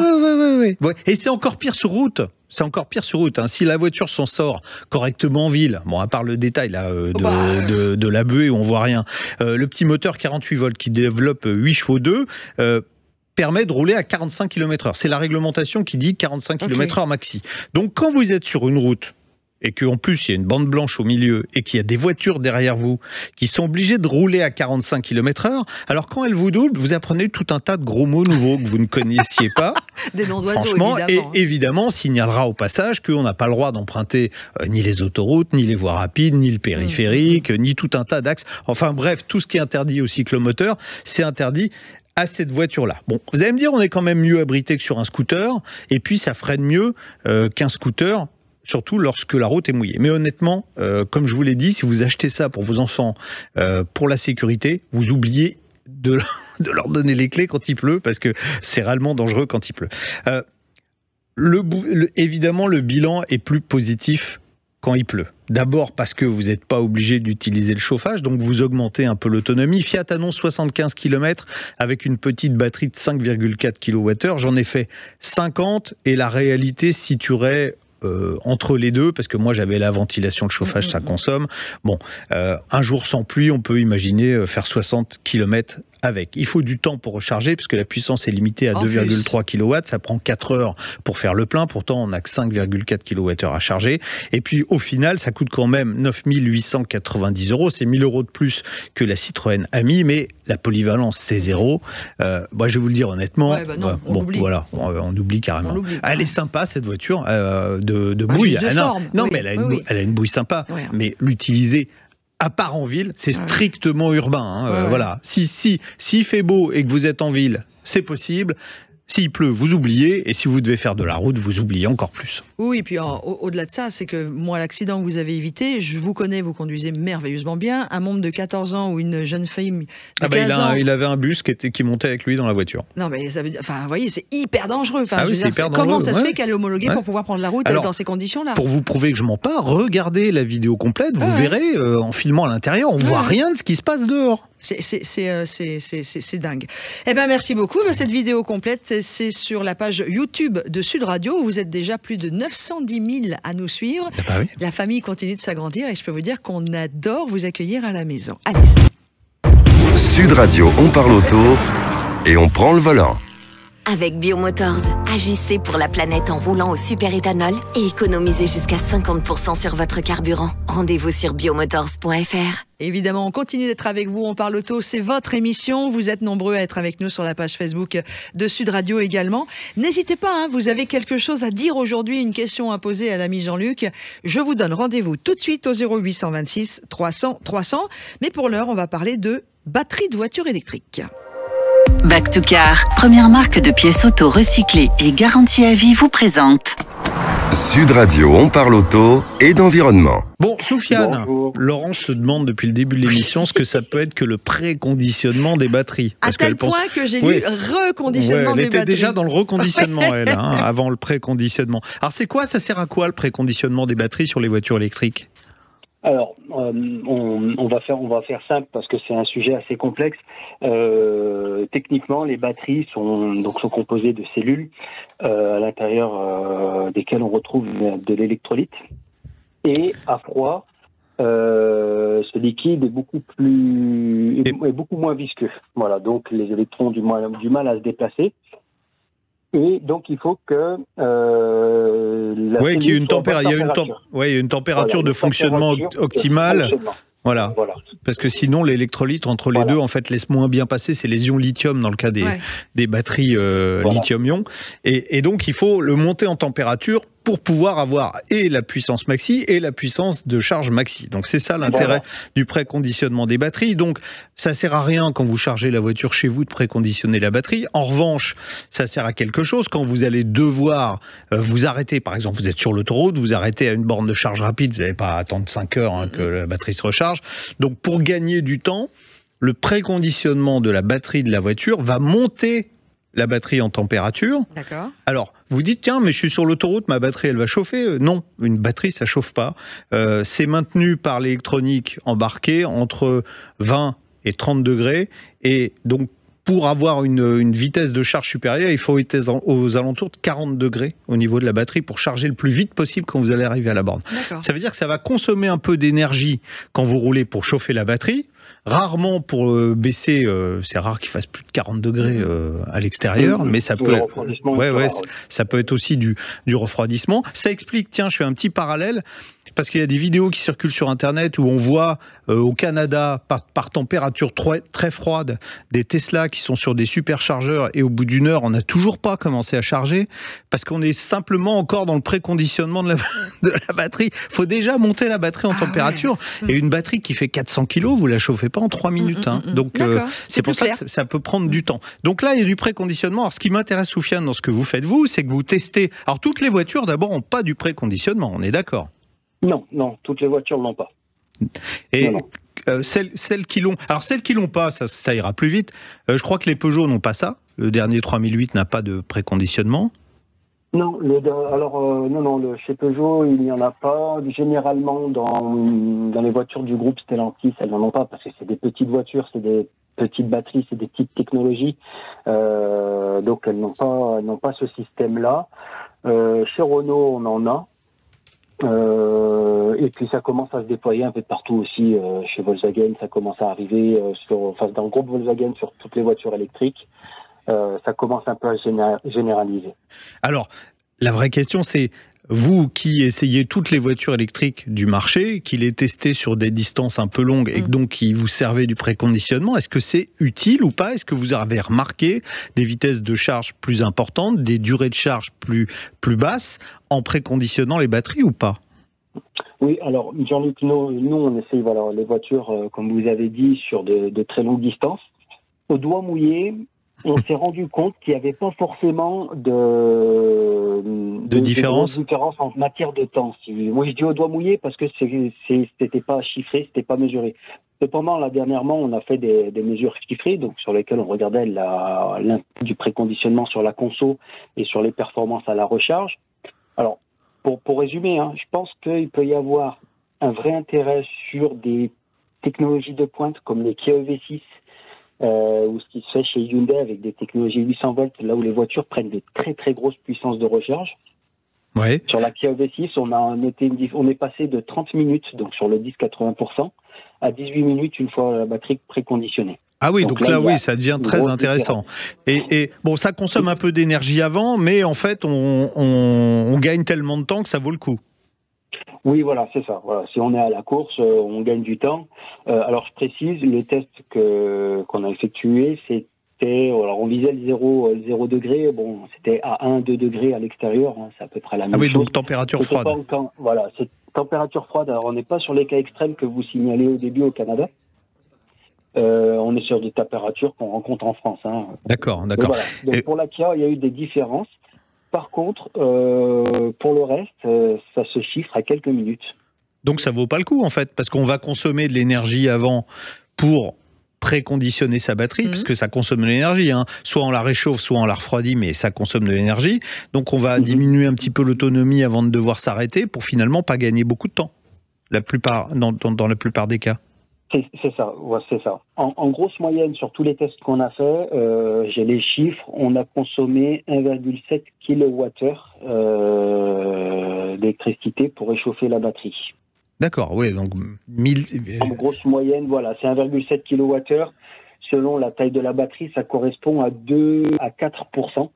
Ouais. Et c'est encore pire sur route. Si la voiture s'en sort correctement en ville, bon, à part le détail là, de la buée où on voit rien, le petit moteur 48 volts qui développe 8 chevaux 2, permet de rouler à 45 km/h. C'est la réglementation qui dit 45 km/h maxi. Donc quand vous êtes sur une route et qu'en plus il y a une bande blanche au milieu et qu'il y a des voitures derrière vous qui sont obligées de rouler à 45 km/h, alors quand elles vous doublent, vous apprenez tout un tas de gros mots nouveaux que vous ne connaissiez pas.
Des noms d'oiseaux,
franchement,
évidemment.
Et évidemment, on signalera au passage qu'on n'a pas le droit d'emprunter ni les autoroutes, ni les voies rapides, ni le périphérique, ni tout un tas d'axes. Enfin bref, tout ce qui est interdit aux cyclomoteurs, c'est interdit à cette voiture-là. Bon, vous allez me dire, on est quand même mieux abrité que sur un scooter, et puis ça freine mieux qu'un scooter, surtout lorsque la route est mouillée. Mais honnêtement, comme je vous l'ai dit, si vous achetez ça pour vos enfants, pour la sécurité, vous oubliez de leur donner les clés quand il pleut, parce que c'est réellement dangereux quand il pleut. Évidemment, le bilan est plus positif quand il pleut. D'abord parce que vous n'êtes pas obligé d'utiliser le chauffage, donc vous augmentez un peu l'autonomie. Fiat annonce 75 km avec une petite batterie de 5,4 kWh. J'en ai fait 50 et la réalité se situerait entre les deux, parce que moi j'avais la ventilation, le chauffage, ça consomme. Bon, un jour sans pluie, on peut imaginer faire 60 km avec. Il faut du temps pour recharger, puisque la puissance est limitée à 2,3 kW. Ça prend 4 heures pour faire le plein. Pourtant, on n'a que 5,4 kWh à charger. Et puis, au final, ça coûte quand même 9 890 €. C'est 1 000 € de plus que la Citroën Ami, mais la polyvalence, c'est zéro. Moi, je vais vous le dire honnêtement. On oublie. Voilà, on oublie carrément. Elle est sympa, cette voiture de bouille. Mais elle a une bouille sympa. Ouais. Mais l'utiliser à part en ville, c'est strictement urbain. Voilà. S'il fait beau et que vous êtes en ville, c'est possible. S'il pleut, vous oubliez, et si vous devez faire de la route, vous oubliez encore plus.
Oui, et puis au-delà de ça, c'est que moi, l'accident que vous avez évité, je vous connais, vous conduisez merveilleusement bien. Un môme de 14 ans ou une jeune fille de 15 ans...
Il avait un bus qui montait avec lui dans la voiture.
Non, mais ça veut dire... Enfin, vous voyez, c'est hyper dangereux.
Hyper dangereux.
Comment ça se fait qu'elle est homologuée pour pouvoir prendre la route dans ces conditions-là?
Pour vous prouver que je mens pas, regardez la vidéo complète, vous verrez, en filmant à l'intérieur, on voit rien de ce qui se passe dehors.
C'est dingue. Eh bien, merci beaucoup. Cette vidéo complète, c'est sur la page YouTube de Sud Radio, où vous êtes déjà plus de 910 000 à nous suivre. La famille continue de s'agrandir et je peux vous dire qu'on adore vous accueillir à la maison. Allez.
Sud Radio, on parle auto et on prend le volant.
Avec Biomotors, agissez pour la planète en roulant au superéthanol et économisez jusqu'à 50% sur votre carburant. Rendez-vous sur biomotors.fr.
Évidemment, on continue d'être avec vous. On parle auto, c'est votre émission. Vous êtes nombreux à être avec nous sur la page Facebook de Sud Radio également. N'hésitez pas, vous avez quelque chose à dire aujourd'hui, une question à poser à l'ami Jean-Luc. Je vous donne rendez-vous tout de suite au 0826 300 300. Mais pour l'heure, on va parler de batterie de voiture électrique.
Back to Car, première marque de pièces auto recyclées et garantie à vie, vous présente
Sud Radio, on parle auto et d'environnement.
Bon, Soufiane,
Bonjour.
Laurence se demande depuis le début de l'émission ce que ça peut être que le préconditionnement des batteries.
À tel point que j'ai lu reconditionnement
elle
des
était
batteries.
déjà dans le reconditionnement, elle, avant le préconditionnement. Alors c'est quoi, ça sert à quoi le préconditionnement des batteries sur les voitures électriques ?
Alors, on va faire simple parce que c'est un sujet assez complexe. Techniquement, les batteries sont composées de cellules à l'intérieur desquelles on retrouve de l'électrolyte. Et à froid, ce liquide est beaucoup moins visqueux. Voilà, donc les électrons ont du mal à se déplacer. Et donc, il faut que
qu'il y ait une température de fonctionnement optimale. Voilà. Parce que sinon, l'électrolyte entre les deux, en fait, laisse moins bien passer. C'est les ions lithium dans le cas des batteries lithium-ion. Et donc, il faut le monter en température pour pouvoir avoir et la puissance maxi et la puissance de charge maxi. Donc, c'est ça l'intérêt du préconditionnement des batteries. Donc, ça sert à rien quand vous chargez la voiture chez vous de préconditionner la batterie. En revanche, ça sert à quelque chose quand vous allez devoir vous arrêter. Par exemple, vous êtes sur l'autoroute, vous arrêtez à une borne de charge rapide, vous n'allez pas attendre 5 heures que la batterie se recharge. Donc, pour gagner du temps, le préconditionnement de la batterie de la voiture va monter la batterie en température.
D'accord.
Alors, vous dites, tiens, mais je suis sur l'autoroute, ma batterie, elle va chauffer. Non, une batterie, ça chauffe pas. C'est maintenu par l'électronique embarquée entre 20 et 30 degrés. Et donc, pour avoir une vitesse de charge supérieure, il faut être aux alentours de 40 degrés au niveau de la batterie pour charger le plus vite possible quand vous allez arriver à la borne. Ça veut dire que ça va consommer un peu d'énergie quand vous roulez pour chauffer la batterie. Rarement pour baisser, c'est rare qu'il fasse plus de 40 degrés à l'extérieur, mais ça peut, ça peut être aussi du refroidissement. Ça explique, tiens, je fais un petit parallèle, parce qu'il y a des vidéos qui circulent sur Internet où on voit au Canada, par température très froide, des Tesla qui sont sur des superchargeurs et au bout d'une heure, on n'a toujours pas commencé à charger parce qu'on est simplement encore dans le préconditionnement de la batterie. Il faut déjà monter la batterie en température. Et une batterie qui fait 400 kg, vous la chauffez pas en 3 minutes. Donc, c'est pour ça que ça peut prendre du temps. Donc là, il y a du préconditionnement. Alors, ce qui m'intéresse, Soufiane, dans ce que vous faites, c'est que vous testez... Alors, toutes les voitures, d'abord, n'ont pas du préconditionnement. On est d'accord ?
Non, toutes les voitures n'ont pas.
Et celles qui l'ont... Alors, celles qui l'ont pas, ça ira plus vite. Je crois que les Peugeot n'ont pas ça. Le dernier 3008 n'a pas de préconditionnement.
Non, chez Peugeot, il n'y en a pas. Généralement, dans les voitures du groupe Stellantis, elles n'en ont pas parce que c'est des petites voitures, c'est des petites batteries, c'est des petites technologies. Donc, elles n'ont pas ce système-là. Chez Renault, on en a. Et puis ça commence à se déployer un peu partout aussi chez Volkswagen, ça commence à arriver dans le groupe Volkswagen sur toutes les voitures électriques, ça commence un peu à généraliser.
Alors, la vraie question c'est, vous qui essayez toutes les voitures électriques du marché, qui les testez sur des distances un peu longues et donc qui vous servez du préconditionnement, est-ce que c'est utile ou pas ? Est-ce que vous avez remarqué des vitesses de charge plus importantes, des durées de charge plus basses en préconditionnant les batteries ou pas ?
Oui, alors Jean-Luc, nous on essaye les voitures, comme vous avez dit, sur de très longues distances. Au doigt mouillé, on s'est rendu compte qu'il n'y avait pas forcément de différence en matière de temps. Moi, je dis au doigt mouillé parce que c'était pas chiffré, c'était pas mesuré. Cependant, là, dernièrement, on a fait des mesures chiffrées, donc sur lesquelles on regardait du préconditionnement sur la conso et sur les performances à la recharge. Alors, pour résumer, je pense qu'il peut y avoir un vrai intérêt sur des technologies de pointe comme les Kia EV6, ou ce qui se fait chez Hyundai avec des technologies 800 volts, là où les voitures prennent de très très grosses puissances de recharge.
Ouais.
Sur la Kia EV6, on est passé de 30 minutes, donc sur le 10-80%, à 18 minutes une fois la batterie préconditionnée.
Ah oui, donc là, oui, ça devient très intéressant. Et bon, ça consomme un peu d'énergie avant, mais en fait, on gagne tellement de temps que ça vaut le coup.
Oui, voilà, c'est ça. Voilà. Si on est à la course, on gagne du temps. Alors, je précise, le test qu'on a effectué, c'était, alors on visait le 0 degré. Bon, c'était à 1-2 degrés à l'extérieur. Hein, c'est à peu près la même chose.
Ah oui, donc température froide.
Voilà, c'est température froide. Alors, on n'est pas sur les cas extrêmes que vous signalez au début au Canada. On est sur des températures qu'on rencontre en France. Hein.
D'accord.
Voilà. Donc, pour la Kia, il y a eu des différences. Par contre, pour le reste, ça se chiffre à quelques minutes.
Donc ça vaut pas le coup en fait, parce qu'on va consommer de l'énergie avant pour préconditionner sa batterie, parce que ça consomme de l'énergie. Hein. Soit on la réchauffe, soit on la refroidit, mais ça consomme de l'énergie. Donc on va diminuer un petit peu l'autonomie avant de devoir s'arrêter pour finalement pas gagner beaucoup de temps. Dans la plupart des cas.
C'est ça, ouais, c'est ça. En grosse moyenne, sur tous les tests qu'on a fait, j'ai les chiffres, on a consommé 1,7 kWh d'électricité pour réchauffer la batterie.
D'accord, oui, donc 1000...
En grosse moyenne, voilà, c'est 1,7 kWh. Selon la taille de la batterie, ça correspond à 2 à 4%.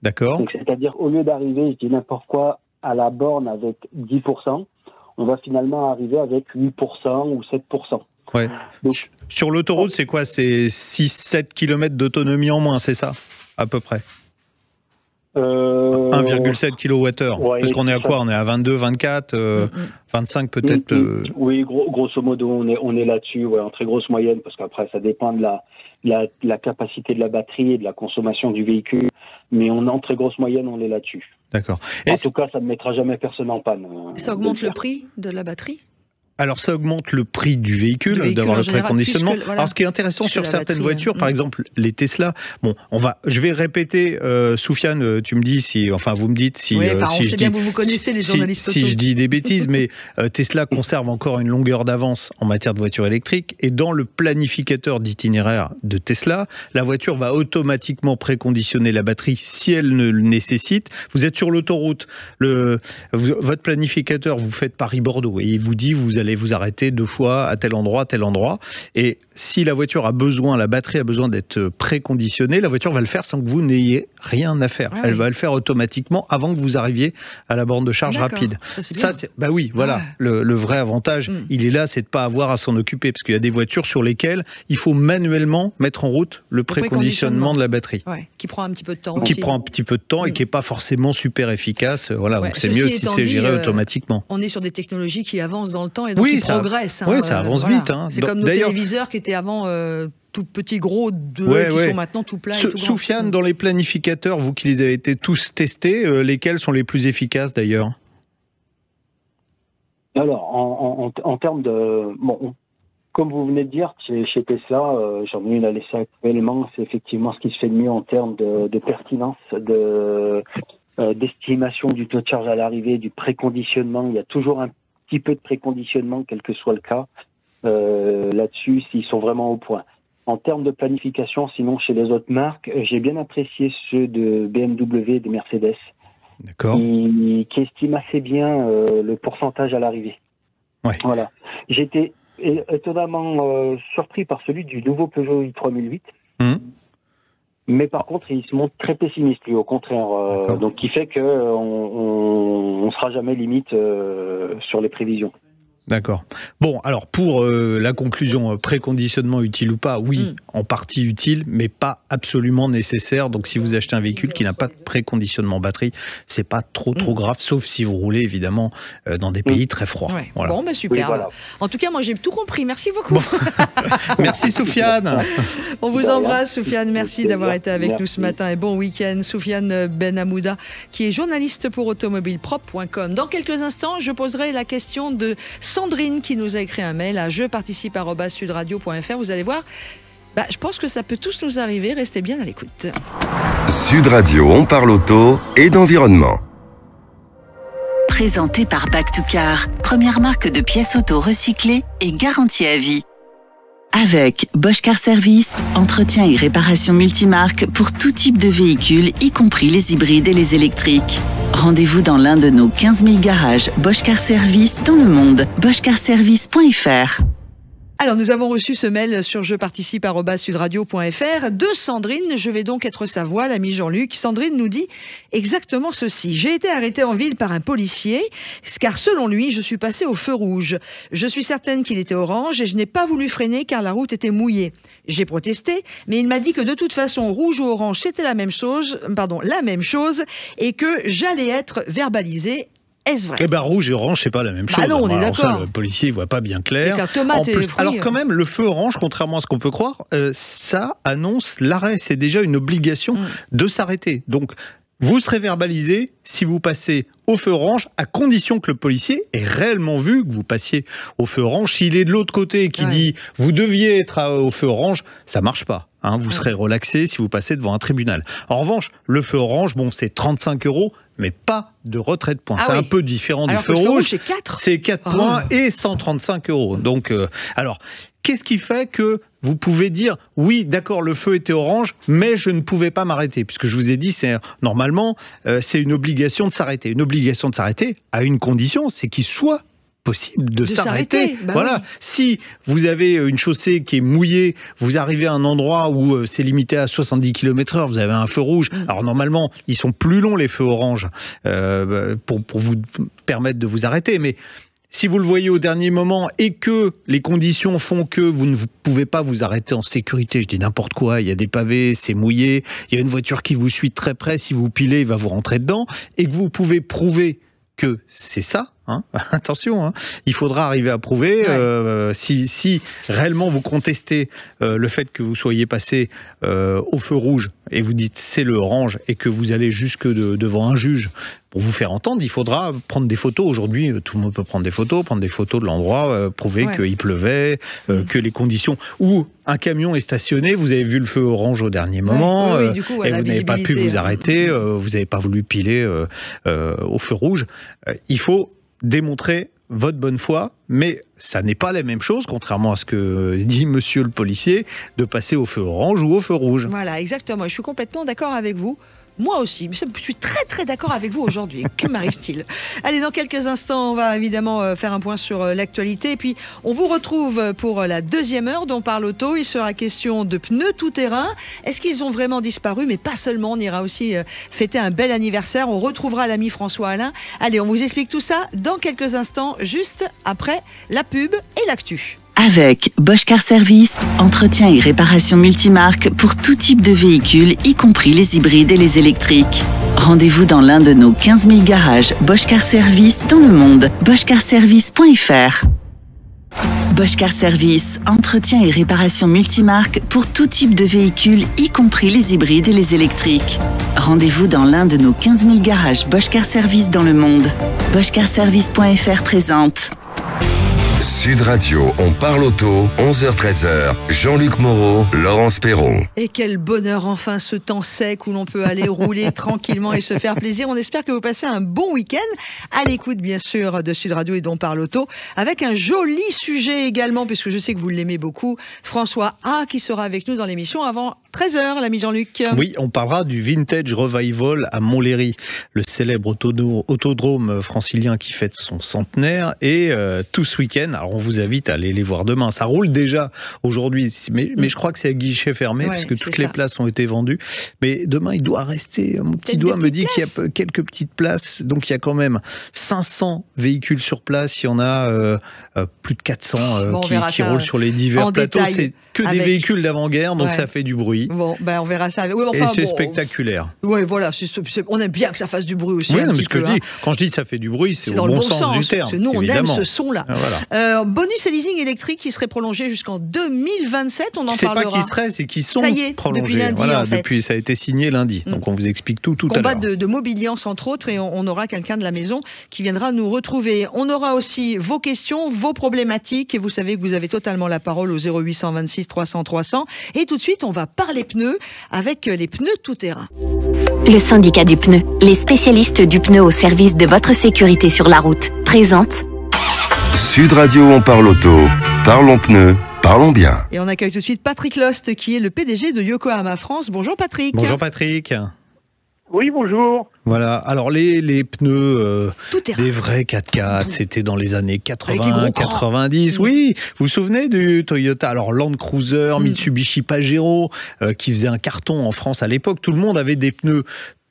D'accord.
Donc, c'est-à-dire, au lieu d'arriver, je dis n'importe quoi, à la borne avec 10%, on va finalement arriver avec 8% ou 7%.
Ouais.
Donc,
sur l'autoroute, c'est quoi? C'est 6-7 km d'autonomie en moins, c'est ça? À peu près 1,7 kWh. Ouais, parce qu'on est à quoi? On est à 22, 24, 25 peut-être.
Oui, grosso modo, on est là-dessus, ouais, en très grosse moyenne, parce qu'après, ça dépend de la capacité de la batterie et de la consommation du véhicule. Mais en très grosse moyenne, on est là-dessus.
D'accord.
En tout cas, ça ne mettra jamais personne en panne.
Ça augmente le prix de la batterie?
Alors ça augmente le prix du véhicule d'avoir le préconditionnement.
Voilà,
alors ce qui est intéressant sur certaines voitures, par exemple les Tesla, bon, je vais répéter, Soufiane, tu me dis si, enfin vous me dites si,
oui,
si
je dis, vous connaissez les journalistes
si je dis des bêtises, mais Tesla conserve encore une longueur d'avance en matière de voitures électriques, et dans le planificateur d'itinéraire de Tesla, la voiture va automatiquement préconditionner la batterie si elle ne le nécessite. Vous êtes sur l'autoroute, votre planificateur, vous faites Paris-Bordeaux et il vous dit vous allez vous arrêter 2 fois à tel endroit, et si la voiture a besoin, la batterie a besoin d'être préconditionnée, la voiture va le faire sans que vous n'ayez rien à faire. Elle va le faire automatiquement avant que vous arriviez à la borne de charge rapide. Ça, c'est bah oui, voilà, le vrai avantage, il est là, c'est de pas avoir à s'en occuper, parce qu'il y a des voitures sur lesquelles il faut manuellement mettre en route le préconditionnement de la batterie.
Qui prend un petit peu de temps.
Qui prend un petit peu de temps et qui est pas forcément super efficace. Voilà, donc c'est mieux si c'est géré automatiquement.
On est sur des technologies qui avancent dans le temps et donc qui progressent.
Oui, ça avance vite. Hein.
C'est comme nos téléviseurs qui étaient avant tout petits gros, qui sont maintenant tout plats.
Soufiane, dans les planificateurs, vous qui les avez été tous testés, lesquels sont les plus efficaces d'ailleurs?
Alors, en termes de... Bon, comme vous venez de dire, chez Tesla, j'en ai une à l'essai actuellement, c'est effectivement ce qui se fait de mieux en termes de pertinence, d'estimation du taux de charge à l'arrivée, du préconditionnement. Il y a toujours un petit peu de préconditionnement, quel que soit le cas. Là-dessus, s'ils sont vraiment au point. En termes de planification, sinon chez les autres marques, j'ai bien apprécié ceux de BMW et de Mercedes, qui estiment assez bien le pourcentage à l'arrivée. Voilà. J'étais étonnamment surpris par celui du nouveau Peugeot i3008. Mais par contre, il se montre très pessimiste, lui, au contraire. Donc, qui fait qu'on ne sera jamais limite sur les prévisions.
D'accord. Bon, alors pour la conclusion, préconditionnement utile ou pas, oui, en partie utile, mais pas absolument nécessaire. Donc si vous achetez un véhicule qui n'a pas de préconditionnement batterie, c'est pas trop grave, sauf si vous roulez évidemment dans des pays très froids. Voilà.
Bon, super. Oui, voilà. En tout cas, moi j'ai tout compris. Merci beaucoup.
Bon. Merci Soufiane.
On vous embrasse, Soufiane. Merci d'avoir été avec nous ce matin et bon week-end. Soufiane Benhamouda, qui est journaliste pour automobileprop.com. Dans quelques instants, je poserai la question de Sandrine qui nous a écrit un mail à jeparticipe@sudradio.fr. Vous allez voir, je pense que ça peut tous nous arriver. Restez bien à l'écoute.
Sud Radio, on parle auto et d'environnement.
Présenté par Back to Car, première marque de pièces auto recyclées et garantie à vie. Avec Bosch Car Service, entretien et réparation multimarque pour tout type de véhicules, y compris les hybrides et les électriques. Rendez-vous dans l'un de nos 15 000 garages Bosch Car Service dans le monde. boschcarservice.fr.
Alors, nous avons reçu ce mail sur jeparticipe@sudradio.fr de Sandrine. Je vais donc être sa voix, l'ami Jean-Luc. Sandrine nous dit exactement ceci. J'ai été arrêtée en ville par un policier, car selon lui, je suis passée au feu rouge. Je suis certaine qu'il était orange et je n'ai pas voulu freiner car la route était mouillée. J'ai protesté, mais il m'a dit que de toute façon, rouge ou orange, c'était la même chose, et que j'allais être verbalisée. Est-ce vrai ?
Eh ben, rouge et orange, c'est pas la même chose.
Non, on est d'accord.
Ça, le policier, il voit pas bien clair.
C'est qu'un tomate et fruits.
Alors quand même, le feu orange, contrairement à ce qu'on peut croire, ça annonce l'arrêt. C'est déjà une obligation de s'arrêter. Donc, vous serez verbalisé si vous passez au feu orange, à condition que le policier ait réellement vu que vous passiez au feu orange. S'il est de l'autre côté et qui dit « vous deviez être au feu orange », ça marche pas. Vous serez relaxé si vous passez devant un tribunal. En revanche, le feu orange, c'est 35 €, mais pas de retrait de points. C'est un peu différent du feu rouge.
C'est 4 ?
C'est 4 points et 135 €. Donc, alors, qu'est-ce qui fait que vous pouvez dire « oui, d'accord, le feu était orange, mais je ne pouvais pas m'arrêter ». Puisque je vous ai dit, normalement, c'est une obligation de s'arrêter. Une obligation de s'arrêter à une condition, c'est qu'il soit possible de s'arrêter. Voilà. Si vous avez une chaussée qui est mouillée, vous arrivez à un endroit où c'est limité à 70 km/h, vous avez un feu rouge. Alors normalement, ils sont plus longs les feux oranges pour vous permettre de vous arrêter. Mais si vous le voyez au dernier moment et que les conditions font que vous ne pouvez pas vous arrêter en sécurité, je dis n'importe quoi, il y a des pavés, c'est mouillé, il y a une voiture qui vous suit très près, si vous pilez, il va vous rentrer dedans, et que vous pouvez prouver que c'est ça, attention, il faudra arriver à prouver si réellement vous contestez le fait que vous soyez passé au feu rouge et vous dites c'est le orange et que vous allez jusque devant un juge pour vous faire entendre, il faudra prendre des photos. Aujourd'hui, tout le monde peut prendre des photos de l'endroit, prouver qu'il pleuvait, que les conditions où un camion est stationné, vous avez vu le feu orange au dernier moment,
du coup,
et vous n'avez pas pu vous arrêter, vous n'avez pas voulu piler au feu rouge. Il faut démontrer votre bonne foi, mais ça n'est pas la même chose, contrairement à ce que dit monsieur le policier, de passer au feu orange ou au feu rouge.
Voilà, exactement. Je suis complètement d'accord avec vous. Moi aussi, je suis très très d'accord avec vous aujourd'hui. Que m'arrive-t-il ? Allez, dans quelques instants, on va évidemment faire un point sur l'actualité. Et puis, on vous retrouve pour la deuxième heure dont parle Auto. Il sera question de pneus tout-terrain. Est-ce qu'ils ont vraiment disparu ? Mais pas seulement, on ira aussi fêter un bel anniversaire. On retrouvera l'ami François Alain. Allez, on vous explique tout ça dans quelques instants, juste après la pub et l'actu.
Avec Bosch Car Service, entretien et réparation multimarque pour tout type de véhicules, y compris les hybrides et les électriques. Rendez-vous dans l'un de nos 15 000 garages Bosch Car Service dans le monde. boschcarservice.fr. Bosch Car Service, entretien et réparation multimarque pour tout type de véhicules, y compris les hybrides et les électriques. Rendez-vous dans l'un de nos 15 000 garages Bosch Car Service dans le monde. boschcarservice.fr présente.
Sud Radio, on parle auto, 11h-13h, Jean-Luc Moreau, Laurence Perron.
Et quel bonheur enfin ce temps sec où l'on peut aller rouler tranquillement et se faire plaisir. On espère que vous passez un bon week-end à l'écoute bien sûr de Sud Radio et dont parle auto, avec un joli sujet également, puisque je sais que vous l'aimez beaucoup, François A qui sera avec nous dans l'émission avant 13h, l'ami Jean-Luc.
Oui, on parlera du Vintage Revival à Montlhéry, le célèbre autodrome francilien qui fête son centenaire, et tout ce week-end. Alors on vous invite à aller les voir demain. Ça roule déjà aujourd'hui, mais je crois que c'est à guichet fermé, puisque toutes les places ont été vendues. Mais demain, il doit rester. Mon petit doigt me dit qu'il y a quelques petites places. Donc il y a quand même 500 véhicules sur place. Il y en a plus de 400 qui roulent sur les divers plateaux. C'est que des véhicules d'avant-guerre, donc ça fait du bruit.
Bon, on verra ça. Oui,
et c'est spectaculaire.
Oui, voilà. On aime bien que ça fasse du bruit aussi.
Oui, mais ce que je dis, quand je dis ça fait du bruit, c'est au bon sens du terme.
Nous, on
évidemment.
aime ce son-là.
Voilà.
Bonus et leasing électrique qui serait prolongé jusqu'en 2027. On en parlera.
C'est pas qui serait, c'est qui sont prolongés.
Depuis lundi,
voilà,
en fait.
Depuis, ça a été signé lundi. Donc on vous explique tout à l'heure.
Combat de Mobiliance entre autres, et on aura quelqu'un de la maison qui viendra nous retrouver. On aura aussi vos questions, vos problématiques, et vous savez que vous avez totalement la parole au 0826 300 300. Et tout de suite, on va parler pneus avec les pneus tout-terrain.
Le syndicat du pneu, les spécialistes du pneu au service de votre sécurité sur la route, présente
Sud Radio, on parle auto, parlons pneus, parlons bien.
Et on accueille tout de suite Patrick Lost, qui est le PDG de Yokohama France. Bonjour Patrick.
Bonjour Patrick.
Oui, bonjour.
Voilà, alors les pneus
Tout-terrain.
des vrais 4x4, c'était dans les années
Avec les gros
80, 90. Oui, vous vous souvenez du Toyota, alors Land Cruiser, Mitsubishi Pajero, qui faisait un carton en France à l'époque. Tout le monde avait des pneus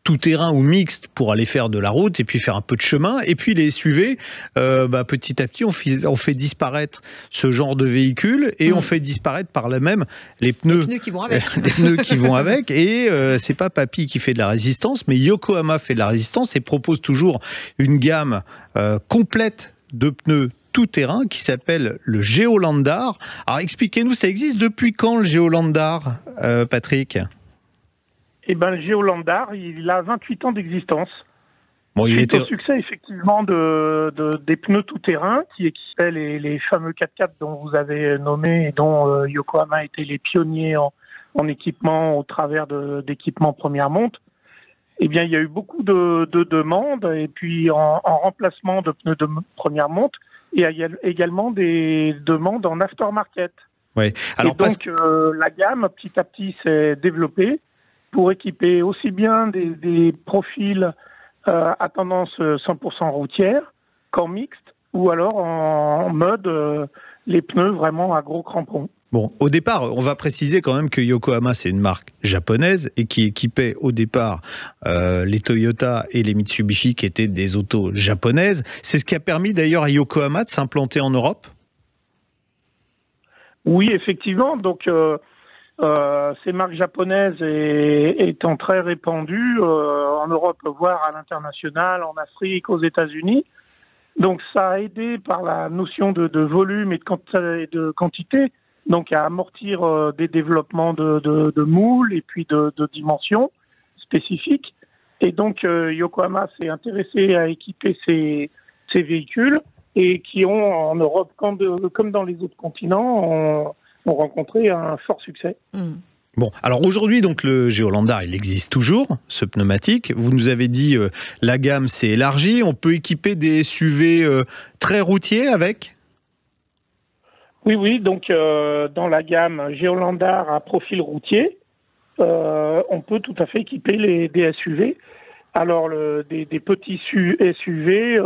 tout-terrain ou mixte pour aller faire de la route et puis faire un peu de chemin. Et puis les SUV, petit à petit, on fait disparaître ce genre de véhicule et on fait disparaître par là même les pneus
qui vont avec.
les pneus qui vont avec. Et c'est pas Papy qui fait de la résistance, mais Yokohama fait de la résistance et propose toujours une gamme complète de pneus tout-terrain qui s'appelle le Geolandar. Alors expliquez-nous, ça existe depuis quand le Geolandar, Patrick ?
Eh ben, le Geolandar, il a 28 ans d'existence.
Bon, il était
au succès, effectivement, des pneus tout-terrain qui équipaient les fameux 4x4 dont vous avez nommé et dont Yokohama était les pionniers en équipement au travers d'équipements première monte. Eh bien, il y a eu beaucoup de demandes et puis en remplacement de pneus de première monte, il y a également des demandes en aftermarket.
Ouais. Alors,
et donc, la gamme, petit à petit, s'est développée pour équiper aussi bien des profils à tendance 100% routière qu'en mixte ou alors en mode les pneus vraiment à gros crampons.
Bon, au départ, on va préciser quand même que Yokohama, c'est une marque japonaise et qui équipait au départ les Toyota et les Mitsubishi qui étaient des autos japonaises. C'est ce qui a permis d'ailleurs à Yokohama de s'implanter en Europe ?
Oui, effectivement. Donc, ces marques japonaises étant très répandues en Europe, voire à l'international, en Afrique, aux États-Unis. Donc ça a aidé par la notion de volume et de quantité, donc à amortir des développements de moules et puis de dimensions spécifiques. Et donc Yokohama s'est intéressé à équiper ces véhicules et qui ont en Europe, comme dans les autres continents, ont rencontré un fort succès.
Bon, alors aujourd'hui, donc le Geolandar, il existe toujours, ce pneumatique. Vous nous avez dit, la gamme s'est élargie. On peut équiper des SUV très routiers avec ?
Oui. Donc, dans la gamme Geolandar à profil routier, on peut tout à fait équiper des SUV. Alors, des petits SUV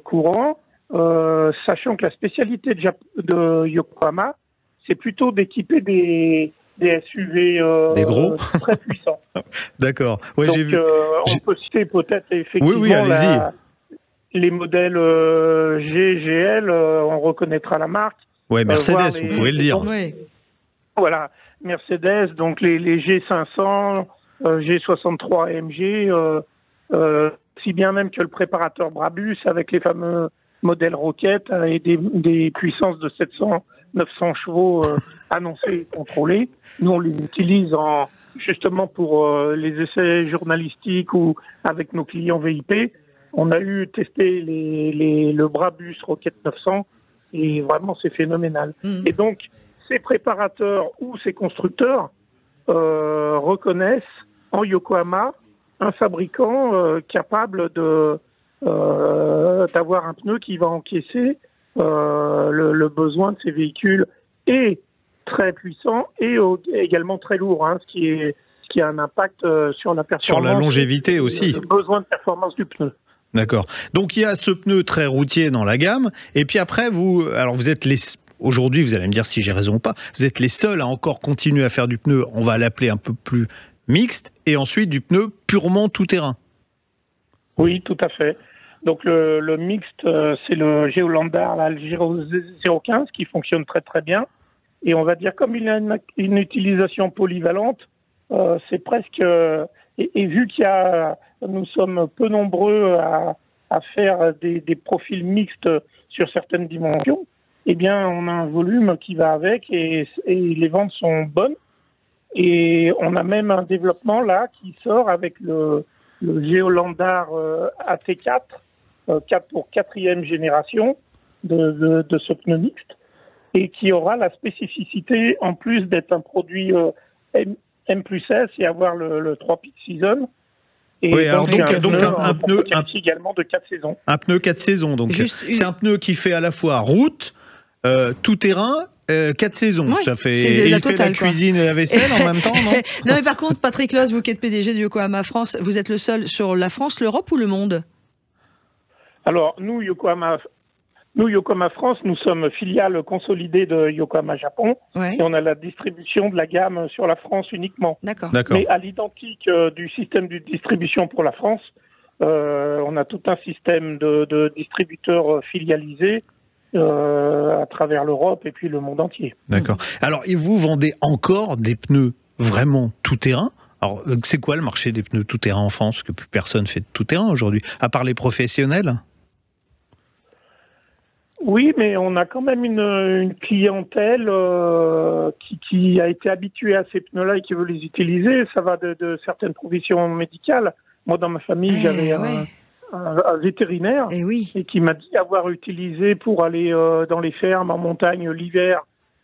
courants, sachant que la spécialité de Yokohama, c'est plutôt d'équiper des SUV
des gros
très puissants.
D'accord. Ouais,
donc, on peut citer peut-être effectivement les modèles GL, on reconnaîtra la marque.
Ouais, Mercedes, vous pouvez le dire.
Oui.
Voilà, Mercedes, donc les G500, G63 AMG, si bien même que le préparateur Brabus avec les fameux modèles Rocket et des puissances de 700-900 chevaux annoncées et contrôlées. Nous, on les utilise justement pour les essais journalistiques ou avec nos clients VIP. On a testé le Brabus Rocket 900 et vraiment c'est phénoménal. Et donc, ces préparateurs ou ces constructeurs reconnaissent en Yokohama un fabricant capable d'avoir un pneu qui va encaisser le besoin de ces véhicules et très puissant et également très lourd, ce qui a un impact sur la performance.
Sur la longévité aussi.
Le besoin de performance du pneu.
D'accord. Donc il y a ce pneu très routier dans la gamme, et puis après vous êtes aujourd'hui, vous allez me dire si j'ai raison ou pas, vous êtes les seuls à encore continuer à faire du pneu, on va l'appeler un peu plus mixte, et ensuite du pneu purement tout-terrain.
Oui, tout à fait. Donc le mixte, c'est le Geolandar, le 015, qui fonctionne très très bien. Et on va dire, comme il a une utilisation polyvalente, c'est presque... Et vu nous sommes peu nombreux à faire des profils mixtes sur certaines dimensions, eh bien, on a un volume qui va avec et les ventes sont bonnes. Et on a même un développement là qui sort avec le Geolandar AT4, 4 pour 4e génération de ce pneu mixte, et qui aura la spécificité, en plus d'être un produit M+S et avoir le 3-peak season. Et
oui, alors un pneu
également de 4 saisons.
Un pneu 4 saisons, donc c'est un pneu qui fait à la fois route, tout terrain, 4 saisons,
Oui,
ça fait.
c'est
Et
la
il fait
totale,
la
quoi.
cuisine et la vaisselle en même temps, non?
Non, mais par contre, Patrick Loss, vous qui êtes PDG de Yokohama France, vous êtes le seul sur la France, l'Europe ou le monde?
Alors, nous, Yokohama France, nous sommes filiale consolidée de Yokohama Japon.
Ouais.
Et on a la distribution de la gamme sur la France uniquement.
D'accord.
Mais à l'identique du système de distribution pour la France, on a tout un système de distributeurs filialisés à travers l'Europe et puis le monde entier.
D'accord. Alors, et vous vendez encore des pneus vraiment tout-terrain? Alors, c'est quoi le marché des pneus tout-terrain en France? Parce que plus personne fait de tout-terrain aujourd'hui, à part les professionnels.
Oui, mais on a quand même une clientèle qui a été habituée à ces pneus-là et qui veut les utiliser. Ça va de certaines provisions médicales. Moi, dans ma famille, j'avais un vétérinaire et qui m'a dit avoir utilisé pour aller dans les fermes en montagne l'hiver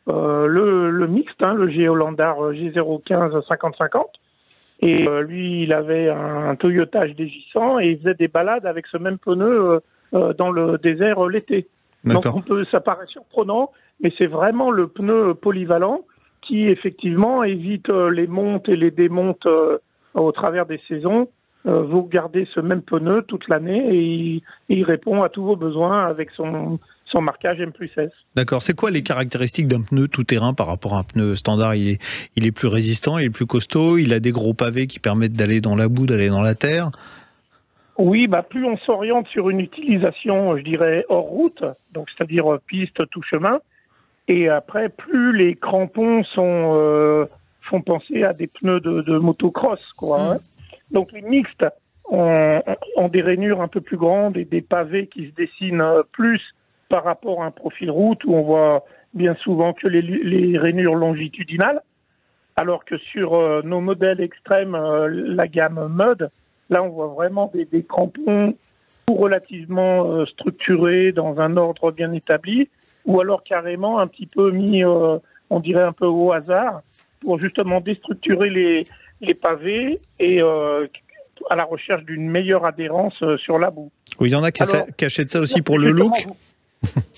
le mixte, le Géolandar G015 50-50. Et lui, il avait un Toyota HD100 et il faisait des balades avec ce même pneu dans le désert l'été. Donc ça paraît surprenant, mais c'est vraiment le pneu polyvalent qui effectivement évite les montes et les démontes au travers des saisons. Vous gardez ce même pneu toute l'année et il répond à tous vos besoins avec son marquage M+S.
D'accord. C'est quoi les caractéristiques d'un pneu tout-terrain par rapport à un pneu standard? Il est plus résistant, il est plus costaud, il a des gros pavés qui permettent d'aller dans la boue, d'aller dans la terre?
Oui, plus on s'oriente sur une utilisation, je dirais, hors route, donc c'est-à-dire piste, tout chemin, et après, plus les crampons font penser à des pneus de motocross, quoi. Hein. Donc les mixtes ont des rainures un peu plus grandes et des pavés qui se dessinent plus par rapport à un profil route où on voit bien souvent que les rainures longitudinales, alors que sur nos modèles extrêmes, la gamme Mud, là, on voit vraiment des crampons relativement structurés dans un ordre bien établi, ou alors carrément un petit peu mis, on dirait un peu au hasard, pour justement déstructurer les pavés et à la recherche d'une meilleure adhérence sur la boue.
Oui, il y en a qui achètent ça aussi pour le look.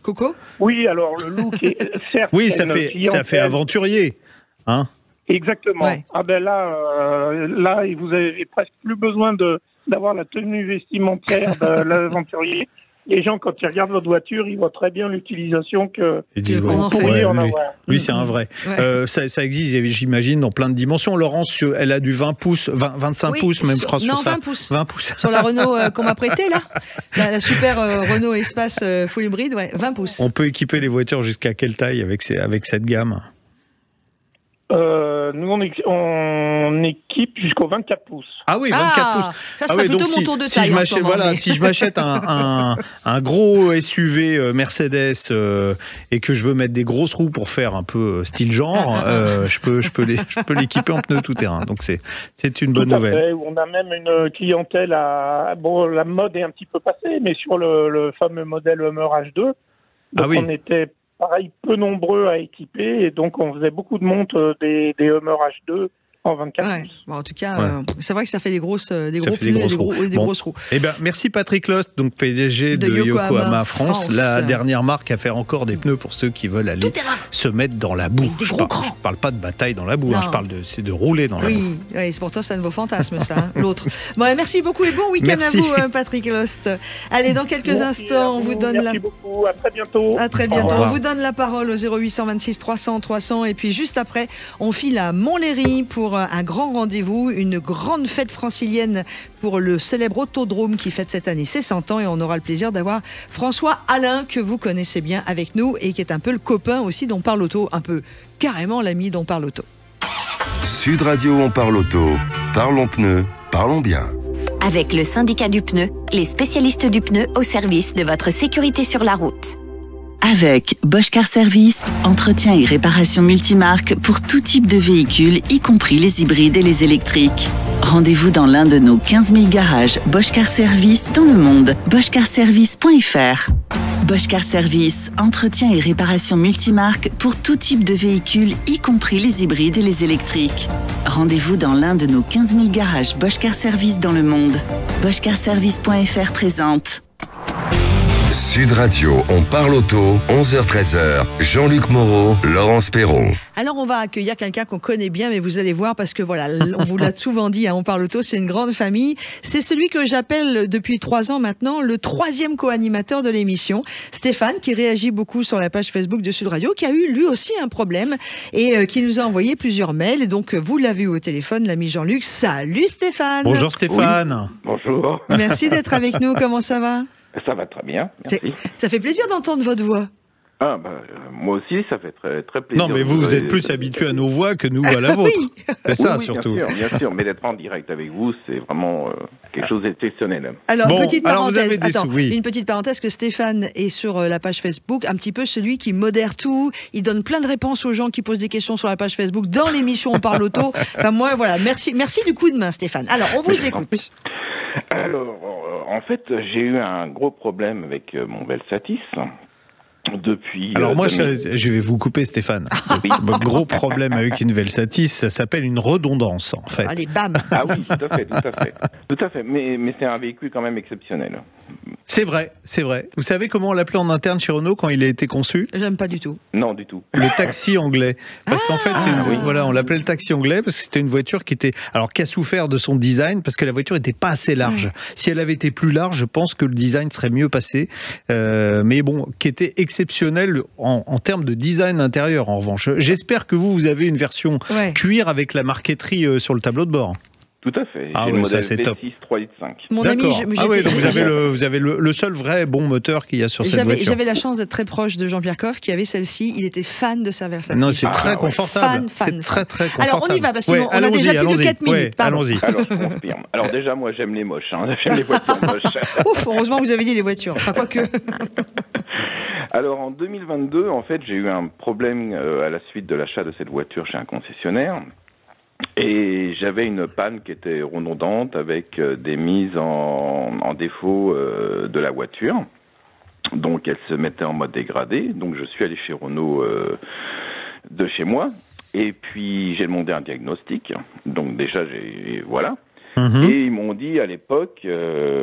Coco?
Oui, alors le look est certes...
Oui, ça fait aventurier, hein?
Exactement. Ouais. Ah ben là, vous avez presque plus besoin d'avoir la tenue vestimentaire de l'aventurier. Les gens, quand ils regardent votre voiture, ils voient très bien l'utilisation que vous pourriez en avoir.
Lui, c'est un vrai. Ouais. Ça existe, j'imagine, dans plein de dimensions. Laurence, elle a du 20 pouces, 25 pouces même, je crois.
Non, 20 pouces. 20 pouces. Sur la Renault qu'on m'a prêtée, là. La super Renault Espace full hybride, 20 pouces.
On peut équiper les voitures jusqu'à quelle taille avec cette gamme?
Nous, on équipe jusqu'au 24 pouces.
Ah oui, 24 pouces.
Ça sera plutôt mon tour de taille.
Si je m'achète un gros SUV Mercedes et que je veux mettre des grosses roues pour faire un peu style genre, je peux l'équiper en pneus tout-terrain. Donc c'est une bonne nouvelle.
Fait, on a même une clientèle la mode est un petit peu passée, mais sur le fameux modèle Hummer H2, donc on était pareil, peu nombreux à équiper, et donc on faisait beaucoup de montes des Hummer H2 en 24 pouces.
Bon, en tout cas, c'est vrai que ça fait des gros pneus et des grosses roues.
Eh bien, merci Patrick Lost, donc PDG de Yokohama France, la dernière marque à faire encore des pneus pour ceux qui veulent aller se mettre dans la boue. Je ne parle pas de bataille dans la boue, je parle de rouler dans la boue.
Oui, c'est pour toi, ça ne vaut fantasme, ça, l'autre. Bon, merci beaucoup et bon week-end à vous, Patrick Lost. Allez, dans quelques instants, on vous donne
Merci beaucoup, à très bientôt.
À très bientôt. On vous donne la parole au 0826 300 300 et puis juste après, on file à Montlhéry pour un grand rendez-vous, une grande fête francilienne pour le célèbre Autodrome qui fête cette année ses 100 ans et on aura le plaisir d'avoir François Alain que vous connaissez bien avec nous et qui est un peu le copain aussi d'On Parle Auto, un peu carrément l'ami d'On Parle Auto.
Sud Radio, On Parle Auto, parlons pneus, parlons bien.
Avec le syndicat du pneu, les spécialistes du pneu au service de votre sécurité sur la route.
Avec Bosch Car Service, entretien et réparation multimarque pour tout type de véhicule, y compris les hybrides et les électriques. Rendez-vous dans l'un de nos 15 000 garages Bosch Car Service dans le monde. boschcarservice.fr. Bosch Car Service, entretien et réparation multimarque pour tout type de véhicule, y compris les hybrides et les électriques. Rendez-vous dans l'un de nos 15 000 garages Bosch Car Service dans le monde. boschcarservice.fr présente.
Sud Radio, on parle auto, 11h-13h, Jean-Luc Moreau, Laurence Perron.
Alors on va accueillir quelqu'un qu'on connaît bien, mais vous allez voir, parce que voilà, on vous l'a souvent dit, On parle auto, c'est une grande famille. C'est celui que j'appelle depuis 3 ans maintenant le 3e co-animateur de l'émission, Stéphane, qui réagit beaucoup sur la page Facebook de Sud Radio, qui a eu lui aussi un problème et qui nous a envoyé plusieurs mails. Et donc vous l'avez eu au téléphone, l'ami Jean-Luc. Salut Stéphane.
Bonjour Stéphane.
Oui. Bonjour.
Merci d'être avec nous. Comment ça va ?
Ça va très bien, merci.
Ça fait plaisir d'entendre votre voix.
Ah, moi aussi, ça fait très, très plaisir.
Non, mais vous êtes plus habitué à nos voix que nous à la vôtre.
Oui.
C'est ça,
oui,
surtout.
Bien sûr, mais d'être en direct avec vous, c'est vraiment quelque chose d'exceptionnel.
Alors, petite parenthèse.
Vous avez
une petite parenthèse, que Stéphane est sur la page Facebook, un petit peu celui qui modère tout. Il donne plein de réponses aux gens qui posent des questions sur la page Facebook dans l'émission On parle auto. Enfin, moi, voilà. Merci du coup de main, Stéphane. Alors, on vous écoute.
Alors, en fait, j'ai eu un gros problème avec mon Velsatis. Depuis.
Alors moi, je vais vous couper, Stéphane.
Oui.
Gros problème avec une Velsatis, ça s'appelle une redondance, en fait.
Allez, bam.
Ah oui, tout à fait. Mais c'est un véhicule quand même exceptionnel.
C'est vrai. Vous savez comment on l'appelait en interne chez Renault quand il a été conçu ?
J'aime pas du tout.
Non, du tout.
Le taxi anglais. Parce qu'en fait, on l'appelait le taxi anglais parce que c'était une voiture qui a souffert de son design parce que la voiture n'était pas assez large. Si elle avait été plus large, je pense que le design serait mieux passé. Mais bon, qui était exceptionnel en termes de design intérieur, en revanche. J'espère que vous avez une version cuir avec la marqueterie sur le tableau de bord.
Tout à fait.
Ah
j'ai
ouais,
le modèle
ça, c'est top.
V6 3.5.
Mon ami,
donc vous avez le seul vrai bon moteur qu'il y a sur cette voiture.
J'avais la chance d'être très proche de Jean-Pierre Coff qui avait celle-ci. Il était fan de sa Versace.
Non, c'est très confortable.
Fan.
C'est très confortable.
Alors on y va parce qu'on a déjà plus de 4 minutes.
Allons-y.
Alors je confirme. Alors déjà, moi j'aime les moches. J'aime les voitures moches.
Ouf, heureusement que vous avez dit les voitures. Enfin, quoique.
Alors en 2022, en fait, j'ai eu un problème à la suite de l'achat de cette voiture chez un concessionnaire. Et j'avais une panne qui était redondante avec des mises en défaut de la voiture. Donc elle se mettait en mode dégradé. Donc je suis allé chez Renault de chez moi. Et puis j'ai demandé un diagnostic. Donc déjà, voilà. Et ils m'ont dit à l'époque,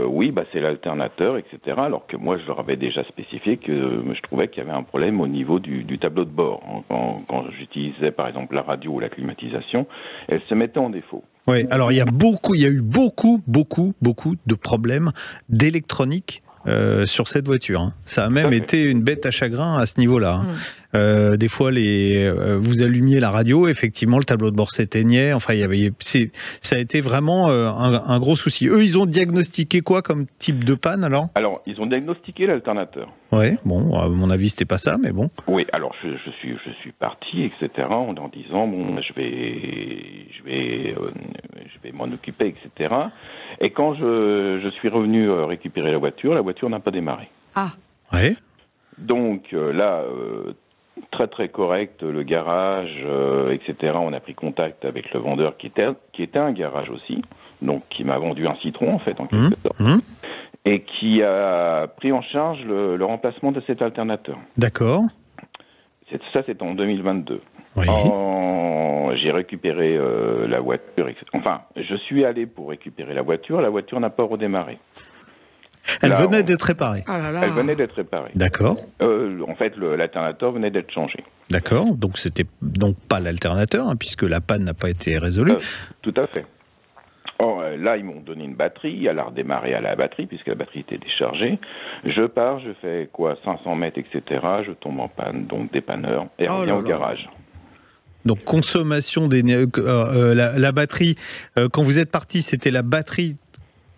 oui, c'est l'alternateur, etc. Alors que moi, je leur avais déjà spécifié que je trouvais qu'il y avait un problème au niveau du tableau de bord. Quand j'utilisais, par exemple, la radio ou la climatisation, elle se mettait en défaut.
Oui, alors il y a eu beaucoup de problèmes d'électronique sur cette voiture. Ça a même été une bête à chagrin à ce niveau-là. Des fois, vous allumiez la radio, effectivement, le tableau de bord s'éteignait. Enfin, ça a été vraiment un gros souci. Eux, ils ont diagnostiqué quoi comme type de panne alors ?
Alors, ils ont diagnostiqué l'alternateur.
Ouais, bon, à mon avis, c'était pas ça, mais bon.
Oui, alors je suis parti, etc. En disant je vais m'en occuper, etc. Et quand je suis revenu récupérer la voiture n'a pas démarré.
Ah.
Ouais.
Donc là. Très très correct, le garage, etc. On a pris contact avec le vendeur qui était un garage aussi, donc qui m'a vendu un citron en fait en quelque sorte, et qui a pris en charge le remplacement de cet alternateur.
D'accord.
Ça c'est en 2022.
Oui.
J'ai récupéré la voiture, enfin je suis allé pour récupérer la voiture n'a pas redémarré.
Elle venait d'être réparée.
Oh là là.
Elle venait d'être réparée.
D'accord.
En fait, l'alternateur venait d'être changé.
D'accord. Donc, c'était donc pas l'alternateur, puisque la panne n'a pas été résolue.
Tout à fait. Or, là, ils m'ont donné une batterie. Elle a redémarré à la batterie, puisque la batterie était déchargée. Je pars, je fais 500 mètres, etc. Je tombe en panne, donc dépanneur, et reviens au garage.
Donc, consommation la batterie, quand vous êtes parti, c'était la batterie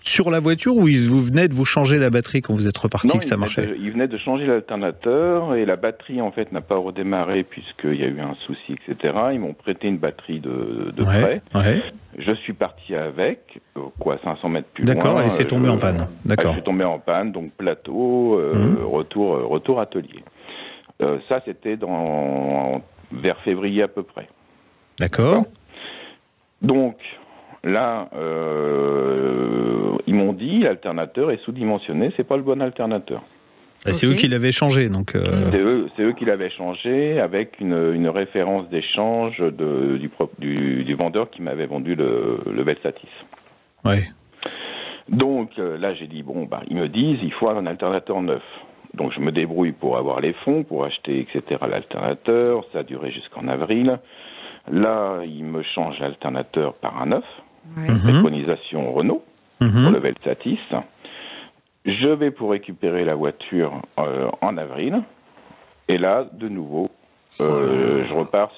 sur la voiture ou vous venez de vous changer la batterie quand vous êtes reparti que ça marchait ?
Il venait de changer l'alternateur et la batterie en fait n'a pas redémarré puisqu'il y a eu un souci, etc. Ils m'ont prêté une batterie de prêt. Ouais. Je suis parti avec, 500 mètres plus loin.
D'accord, et c'est tombé en panne. D'accord.
Je suis tombé en panne, donc plateau, retour atelier. Ça c'était vers février à peu près.
D'accord.
Donc là, ils m'ont dit l'alternateur est sous-dimensionné, c'est pas le bon alternateur.
C'est eux qui l'avaient changé, donc.
C'est eux qui l'avaient changé avec une référence d'échange du vendeur qui m'avait vendu le Velsatis.
Oui.
Donc là, j'ai dit ils me disent il faut un alternateur neuf. Donc je me débrouille pour avoir les fonds, pour acheter, etc., l'alternateur. Ça a duré jusqu'en avril. Là, il me change l'alternateur par un neuf, préconisation Renault, pour le Velsatis. Je vais pour récupérer la voiture en avril. Et là, de nouveau, je repars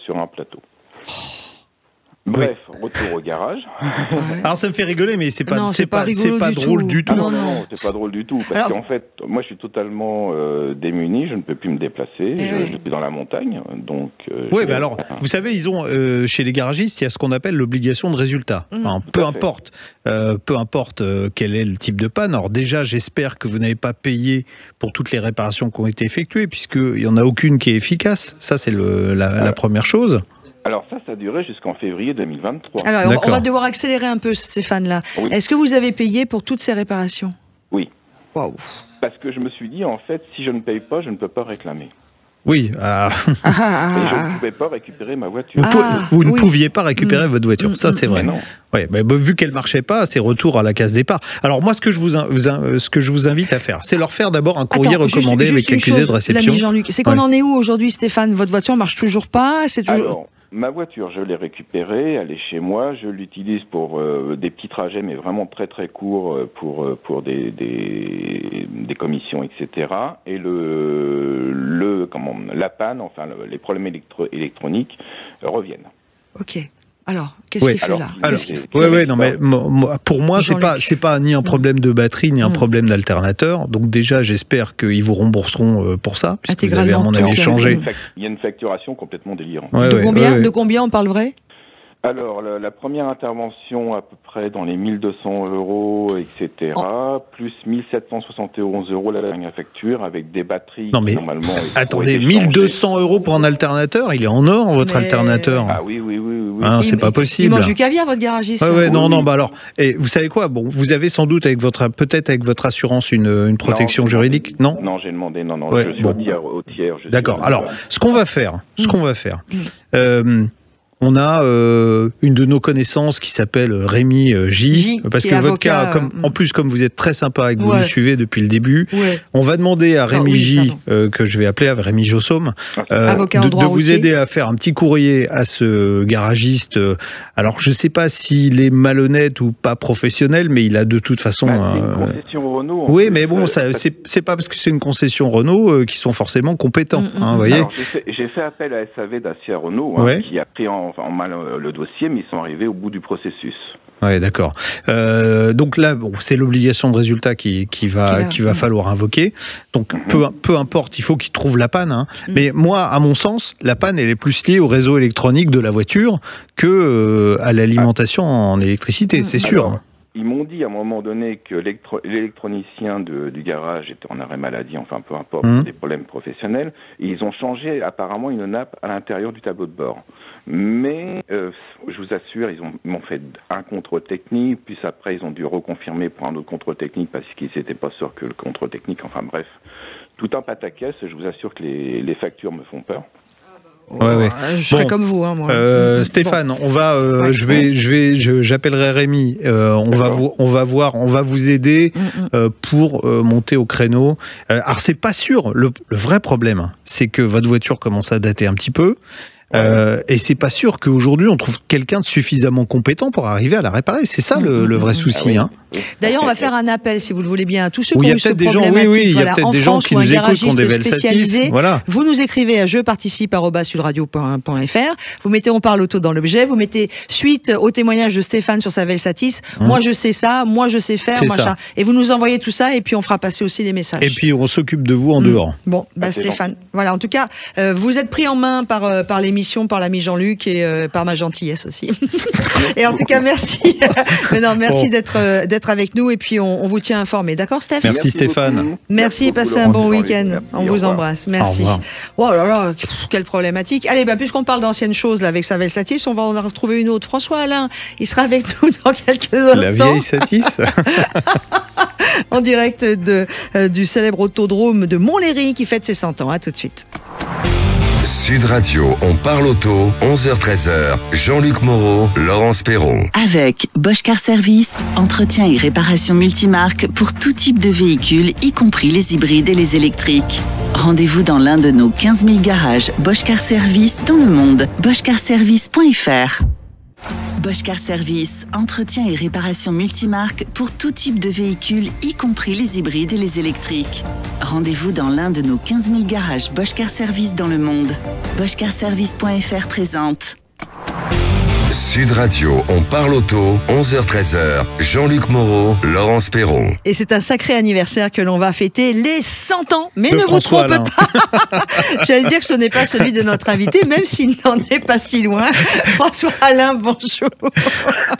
sur un plateau. Bref, retour au garage.
Alors ça me fait rigoler, mais c'est pas drôle du tout.
Non, c'est pas drôle du tout. Parce qu'en fait, moi je suis totalement démuni, je ne peux plus me déplacer, je suis dans la montagne. Donc,
oui, mais alors, vous savez, ils ont chez les garagistes, il y a ce qu'on appelle l'obligation de résultat. Enfin, peu importe quel est le type de panne. Alors déjà, j'espère que vous n'avez pas payé pour toutes les réparations qui ont été effectuées, puisqu'il n'y en a aucune qui est efficace. Ça, c'est la première chose.
Alors ça a duré jusqu'en février 2023.
Alors on va devoir accélérer un peu, Stéphane, là. Oui. Est-ce que vous avez payé pour toutes ces réparations?
Oui.
Waouh.
Parce que je me suis dit, en fait, si je ne paye pas, je ne peux pas réclamer.
Oui.
Et je ne pouvais pas récérer ma voiture.
Vous ne pouviez pas récupérer votre voiture, ça c'est vrai. Ouais, mais vu qu'elle ne marchait pas, c'est retour à la case départ. Alors moi, ce que je vous invite à faire, c'est leur faire d'abord un courrier recommandé avec accusé de réception.
Jean-Luc, c'est qu'on en est où aujourd'hui, Stéphane? Votre voiture marche toujours pas?
Alors, ma voiture, je l'ai récupérée, elle est chez moi, je l'utilise pour des petits trajets, mais vraiment très très courts pour des commissions, etc. Et la panne, enfin les problèmes électroniques reviennent.
Ok. Alors, qu'est-ce qu'il fait là?
Non, mais pour moi, c'est pas ni un problème de batterie ni un problème d'alternateur. Donc déjà, j'espère qu'ils vous rembourseront pour ça, puisque vous avez à mon avis changé.
Il y a une facturation complètement délirante.
De combien on parle vrai?
Alors, la première intervention, à peu près dans les 1200 €, etc., plus 1771 € la dernière facture, avec des batteries
non, mais
normalement...
Attendez, 1200 € pour un alternateur? Il est en or, votre alternateur?
Ah oui.
Ah, c'est pas possible.
Il mange du caviar, votre garagiste.
Non, bah alors, et vous savez quoi? Bon, vous avez sans doute peut-être avec votre assurance une protection juridique, non?
Non, j'ai demandé, non, je suis dit au tiers.
D'accord, alors, ce qu'on va faire, on a une de nos connaissances qui s'appelle Rémi J, parce que votre cas, en plus, comme vous êtes très sympa et que vous nous suivez depuis le début, on va demander à Rémi J, que je vais appeler à Rémi Jossaume, de vous aider à faire un petit courrier à ce garagiste. Alors, je ne sais pas s'il est malhonnête ou pas professionnel, mais il a de toute façon...
c'est une concession Renault.
Oui, mais bon, c'est pas parce que c'est une concession Renault qu'ils sont forcément compétents. Vous voyez.
Alors, j'ai fait appel à SAV Dacia Renault, qui a pris en main le dossier, mais ils sont arrivés au bout du processus.
Ouais, d'accord. Donc là, c'est l'obligation de résultat qu'il va falloir invoquer. Donc peu importe, il faut qu'il trouve la panne. Mais moi, à mon sens, la panne, elle est plus liée au réseau électronique de la voiture que à l'alimentation en électricité, c'est sûr. Alors,
ils m'ont dit à un moment donné que l'électronicien du garage était en arrêt maladie, enfin peu importe, des problèmes professionnels, et ils ont changé apparemment une nappe à l'intérieur du tableau de bord. Mais je vous assure, ils m'ont fait un contrôle technique, puis après ils ont dû reconfirmer pour un autre contrôle technique parce qu'ils n'étaient pas sûrs que le contrôle technique, enfin bref, tout un pataquès. Je vous assure que les factures me font peur.
Je serais comme vous, moi.
Stéphane, on va, j'appellerai Rémi. On va vous aider pour monter au créneau. Alors c'est pas sûr. Le vrai problème, c'est que votre voiture commence à dater un petit peu. Et c'est pas sûr qu'aujourd'hui on trouve quelqu'un de suffisamment compétent pour arriver à la réparer. C'est ça le vrai souci.
D'ailleurs, on va faire un appel, si vous le voulez bien, à tous ceux qui ont eu ce
problématique. Il y a peut-être des gens qui nous écoutent, qui ont des
Velsatis. Voilà. Vous nous écrivez à jeparticipe@sudradio.fr. Vous mettez on parle auto dans l'objet. Vous mettez suite au témoignage de Stéphane sur sa Velsatis. Moi, je sais ça. Moi, je sais faire. Machin. Et vous nous envoyez tout ça et puis on fera passer aussi les messages.
Et puis on s'occupe de vous en dehors.
Bon, Stéphane. Voilà. En tout cas, vous êtes pris en main par l'émission, par l'ami Jean-Luc et par ma gentillesse aussi. Et en tout cas, merci. Merci d'être avec nous et puis on vous tient informé. D'accord, Steph?
Merci Stéphane.
Merci, passez un bon week-end. On vous embrasse. Merci. Oh là là, quelle problématique. Allez, puisqu'on parle d'anciennes choses là, avec sa Velsatis, on va en retrouver une autre. François Alain, il sera avec nous dans quelques instants.
La vieille Satis.
En direct du célèbre autodrome de Montlhéry qui fête ses 100 ans. À tout de suite.
Sud Radio, on parle auto, 11h-13h, Jean-Luc Moreau, Laurence Perron.
Avec Bosch Car Service, entretien et réparation multimarque pour tout type de véhicules, y compris les hybrides et les électriques. Rendez-vous dans l'un de nos 15 000 garages Bosch Car Service dans le monde. boschcarservice.fr. Bosch Car Service, entretien et réparation multimarque pour tout type de véhicules, y compris les hybrides et les électriques. Rendez-vous dans l'un de nos 15 000 garages Bosch Car Service dans le monde. boschcarservice.fr présente.
Sud Radio, on parle auto, 11h-13h, Jean-Luc Moreau, Laurence Perron.
Et c'est un sacré anniversaire que l'on va fêter, les 100 ans. Mais
De
ne vous
François
trompez pas. J'allais dire que ce n'est pas celui de notre invité, même s'il n'en est pas si loin. François Alain, bonjour.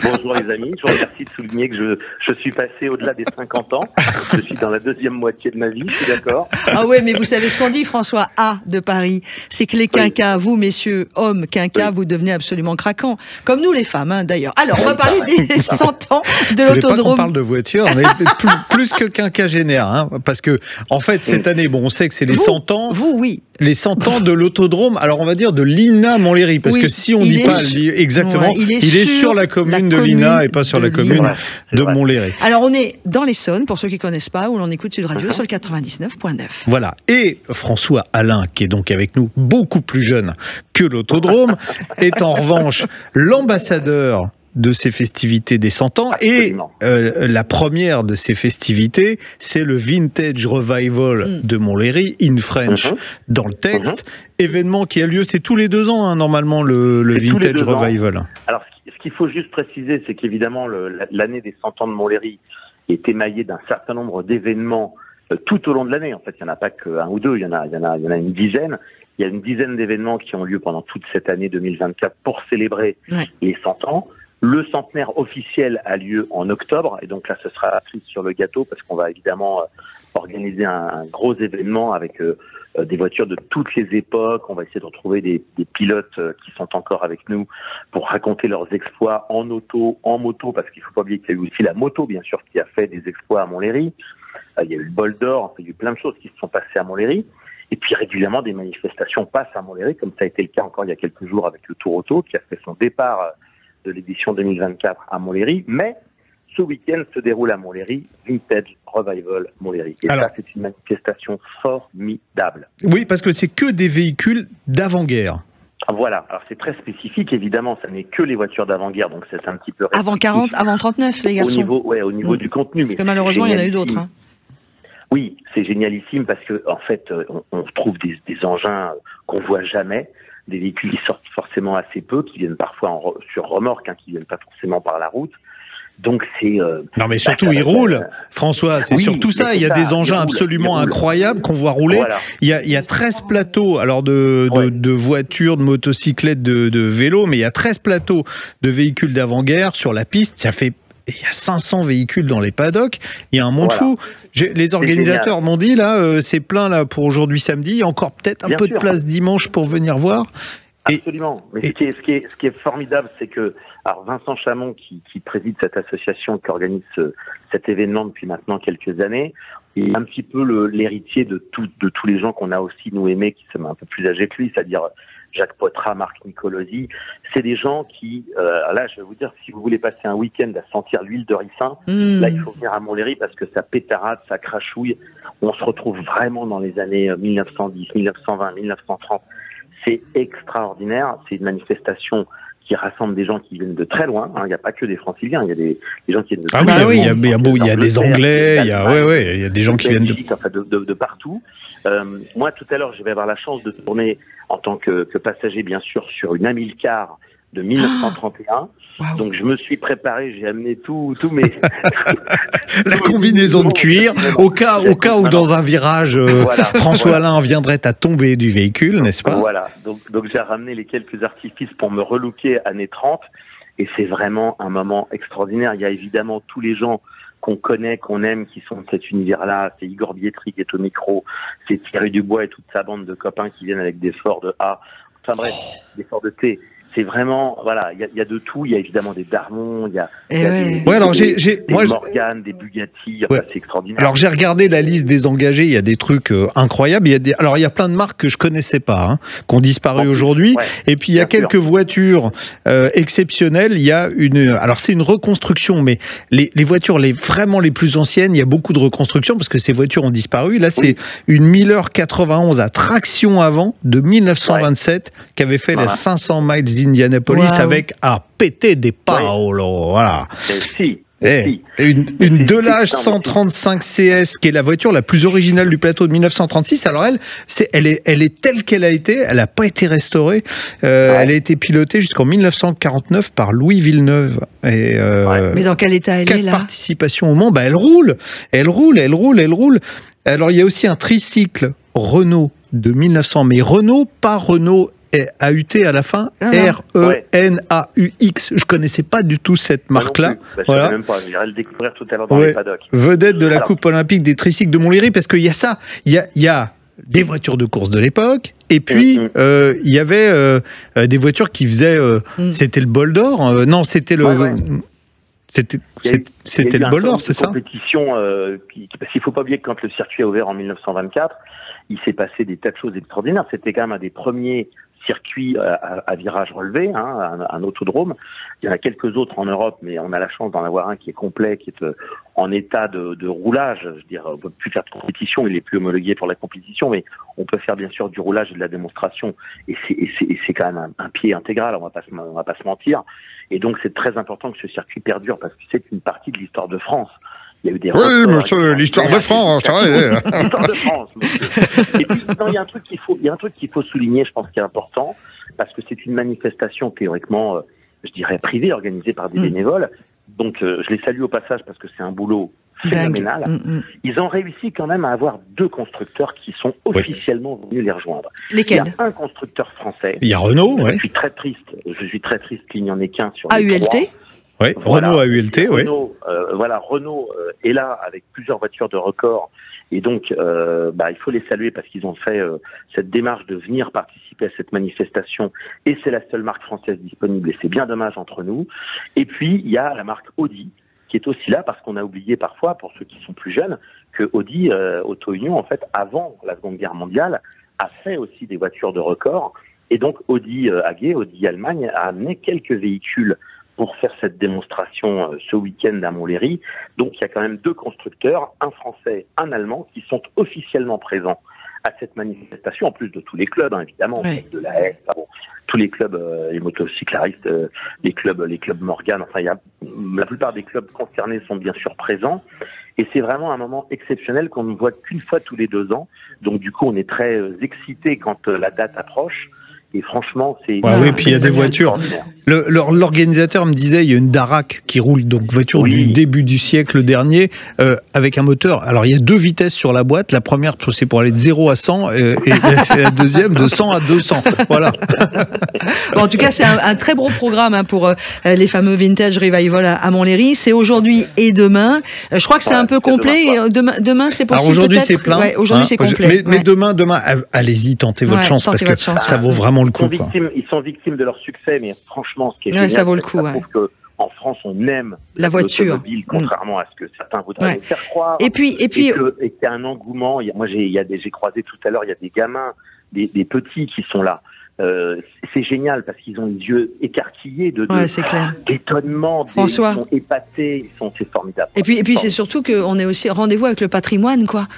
Bonjour les amis, je vous remercie de souligner que je suis passé au-delà des 50 ans. Je suis dans la deuxième moitié de ma vie, je suis d'accord.
Ah ouais, mais vous savez ce qu'on dit, François A de Paris, c'est que les quinquas, vous messieurs, hommes quinquas, vous devenez absolument craquants. Comme nous les femmes, hein, d'ailleurs. Alors, on va parler des 100 ans de l'autodrome.
On parle de voiture, mais plus que quinquagénaire, hein, parce que, en fait, cette année, bon, on sait que c'est les 100 ans.
Vous, oui.
Les 100 ans de l'autodrome, alors on va dire de l'INA Montlhéry, parce que si on dit pas exactement,
ouais, il est
sur la commune de l'INA et pas sur la commune de Montlhéry.
Alors on est dans l'Essonne, pour ceux qui connaissent pas, où l'on écoute Sud Radio sur le 99.9.
Voilà. Et François Alain, qui est donc avec nous, beaucoup plus jeune que l'autodrome, est en revanche l'ambassadeur de ces festivités des 100 ans. Et la première de ces festivités, c'est le Vintage Revival de Montlhéry, In French, dans le texte. Événement qui a lieu, c'est tous les 2 ans, hein, normalement, le Vintage Revival.
Alors, ce qu'il faut juste préciser, c'est qu'évidemment, l'année des 100 ans de Montlhéry est émaillée d'un certain nombre d'événements tout au long de l'année. En fait, il n'y en a pas qu'un ou deux, il y en a une dizaine. Il y a une dizaine d'événements qui ont lieu pendant toute cette année 2024 pour célébrer les 100 ans. Le centenaire officiel a lieu en octobre, et donc là, ce sera la cerise sur le gâteau, parce qu'on va évidemment organiser un gros événement avec des voitures de toutes les époques. On va essayer de retrouver des pilotes qui sont encore avec nous pour raconter leurs exploits en auto, en moto, parce qu'il ne faut pas oublier qu'il y a eu aussi la moto, bien sûr, qui a fait des exploits à Montlhéry. Il y a eu le bol d'or, il y a eu plein de choses qui se sont passées à Montlhéry. Et puis régulièrement, des manifestations passent à Montlhéry, comme ça a été le cas encore il y a quelques jours avec le Tour Auto, qui a fait son départ de l'édition 2024 à Montlhéry, mais ce week-end se déroule à Montlhéry, Vintage Revival Montlhéry. Et ça, c'est une manifestation formidable.
Oui, parce que c'est que des véhicules d'avant-guerre.
Voilà, alors c'est très spécifique, évidemment, ça n'est que les voitures d'avant-guerre, donc c'est un petit peu...
Avant 40, avant 39, les garçons.
Au niveau du contenu. Mais
parce que malheureusement, il y en a eu d'autres. Hein.
Oui, c'est génialissime parce que en fait, on trouve des engins qu'on voit jamais, des véhicules qui sortent forcément assez peu, qui viennent parfois sur remorque, qui viennent pas forcément par la route. Donc c'est...
non mais surtout ils roulent, François, c'est surtout ça, il y a des engins absolument incroyables qu'on voit rouler. Voilà. Il y a 13 plateaux alors de voitures, de motocyclettes, de vélos, mais il y a 13 plateaux de véhicules d'avant-guerre sur la piste, ça fait... Il y a 500 véhicules dans les paddocks, il y a un monde fou. Les organisateurs m'ont dit, là, c'est plein là pour aujourd'hui samedi, il y a encore peut-être un peu de place dimanche pour venir voir.
Absolument. Mais ce qui est formidable, c'est que alors Vincent Chamon, qui préside cette association qui organise cet événement depuis maintenant quelques années, est un petit peu l'héritier de tous les gens qu'on a aussi nous aimés, qui sont un peu plus âgés que lui, c'est-à-dire Jacques Poitras, Marc Nicolosi. C'est des gens qui, là, je vais vous dire, si vous voulez passer un week-end à sentir l'huile de ricin, là, il faut venir à Montlhéry parce que ça pétarade, ça crachouille. On se retrouve vraiment dans les années 1910, 1920, 1930. C'est extraordinaire. C'est une manifestation qui rassemble des gens qui viennent de très loin. Il n'y a pas que des Franciliens. Il y a des gens qui viennent de très loin.
Il y a des Anglais. Il y a des gens qui viennent
de partout. Moi, tout à l'heure, je vais avoir la chance de tourner en tant que passager, bien sûr, sur une Amilcar de 1931. Wow. Donc, je me suis préparé, j'ai amené tous mes...
La combinaison de cuir, au cas où dans un virage, François Alain viendrait à tomber du véhicule, n'est-ce pas?
Voilà, donc j'ai ramené les quelques artifices pour me relooker années 30, et c'est vraiment un moment extraordinaire. Il y a évidemment tous les gens qu'on connaît, qu'on aime, qui sont de cet univers-là. C'est Igor Bietri qui est au micro, c'est Thierry Dubois et toute sa bande de copains qui viennent avec des Ford A, enfin bref, des Ford T, C'est vraiment, voilà, il y a de tout. Il y a évidemment des Darmon, il y a
des
Morgan, des Bugatti, enfin, c'est extraordinaire.
Alors j'ai regardé la liste des engagés, il y a des trucs incroyables. Alors il y a plein de marques que je connaissais pas, qui ont disparu aujourd'hui. Ouais, et puis il y a quelques voitures exceptionnelles. Il y a alors c'est une reconstruction, mais les voitures vraiment les plus anciennes, il y a beaucoup de reconstruction parce que ces voitures ont disparu. Là c'est une Miller 91 à traction avant de 1927 qui avait fait les 500 miles Indianapolis avec à péter des Paolo, voilà. Une Delage 135 CS qui est la voiture la plus originale du plateau de 1936. Alors elle est telle qu'elle a été, elle n'a pas été restaurée. Elle a été pilotée jusqu'en 1949 par Louis Villeneuve. Et,
mais dans quel état elle est là?
Participation au Mans, elle roule. Alors il y a aussi un tricycle Renault de 1900, mais Renault, pas Renault AUT à la fin, RENAUX. Je connaissais pas du tout cette marque-là.
Voilà. Je ne même pas, j'irai le découvrir tout à l'heure dans les paddocks.
Vedette de la Coupe olympique des tricycles de Montlhéry, parce qu'il y a ça, il y a des voitures de course de l'époque, et puis il y avait des voitures qui faisaient, c'était le bol d'or, non, c'était le... C'était le bol d'or, c'est ça?
Compétition, parce qu'il ne faut pas oublier que quand le circuit a ouvert en 1924, il s'est passé des tas de choses extraordinaires. C'était quand même un des premiers circuit à virage relevé, un autodrome. Il y en a quelques autres en Europe, mais on a la chance d'en avoir un qui est complet, qui est en état de roulage. Je veux dire, on peut plus faire de compétition, il est plus homologué pour la compétition, mais on peut faire bien sûr du roulage et de la démonstration. Et c'est quand même un pied intégral, on va pas se mentir. Et donc c'est très important que ce circuit perdure parce que c'est une partie de l'histoire de France. Il y a eu des
monsieur, l'histoire de France,
l'histoire de France, monsieur. Et puis, il y a un truc qu'il faut souligner, je pense, qui est important, parce que c'est une manifestation théoriquement, je dirais, privée, organisée par des bénévoles. Donc, je les salue au passage parce que c'est un boulot phénoménal. Ils ont réussi quand même à avoir 2 constructeurs qui sont officiellement venus les rejoindre.
Lesquels?
Il y a un constructeur français.
Il y a Renault,
Je suis très triste qu'il n'y en ait qu'un sur les 3.
AULT?
Oui, voilà. Renault AULT, oui.
Renault est là avec plusieurs voitures de record. Et donc, il faut les saluer parce qu'ils ont fait cette démarche de venir participer à cette manifestation. Et c'est la seule marque française disponible. Et c'est bien dommage entre nous. Et puis, il y a la marque Audi qui est aussi là parce qu'on a oublié parfois, pour ceux qui sont plus jeunes, que Audi, Auto-Union, en fait, avant la Seconde Guerre mondiale, a fait aussi des voitures de record. Et donc, Audi AG, Audi Allemagne, a amené quelques véhicules pour faire cette démonstration ce week-end à Montlhéry. Donc il y a quand même 2 constructeurs, un français, un allemand, qui sont officiellement présents à cette manifestation, en plus de tous les clubs, évidemment, de la S, tous les clubs, les motocyclaristes, les clubs Morgan, la plupart des clubs concernés sont bien sûr présents. Et c'est vraiment un moment exceptionnel qu'on ne voit qu'une fois tous les 2 ans. Donc du coup, on est très excités quand la date approche. Et franchement, c'est...
oui, puis il y a des voitures. L'organisateur me disait, il y a une Darracq qui roule, donc voiture du début du siècle dernier, avec un moteur. Alors, il y a 2 vitesses sur la boîte. La première, c'est pour aller de 0 à 100, et la deuxième, de 100 à 200. Voilà.
Bon, en tout cas, c'est un très beau programme pour les fameux Vintage Revival à Montlhéry. C'est aujourd'hui et demain. Je crois que c'est un peu complet. Demain, c'est possible.
Alors, aujourd'hui, c'est plein.
Aujourd'hui, c'est complet.
Mais demain, allez-y, tentez votre chance, parce que ça vaut vraiment le coup.
Ils sont victimes de leur succès, mais franchement, ce qui est génial,
ça vaut le coup.
Ça prouve qu'en France, on aime
la voiture,
contrairement à ce que certains voudraient nous faire croire.
Et puis,
qu'il y a un engouement. Moi, j'ai croisé tout à l'heure, il y a des gamins, des petits qui sont là. C'est génial parce qu'ils ont les yeux écarquillés d'étonnement, ils sont épatés, c'est formidable.
Et puis c'est surtout qu'on est aussi rendez-vous avec le patrimoine, quoi.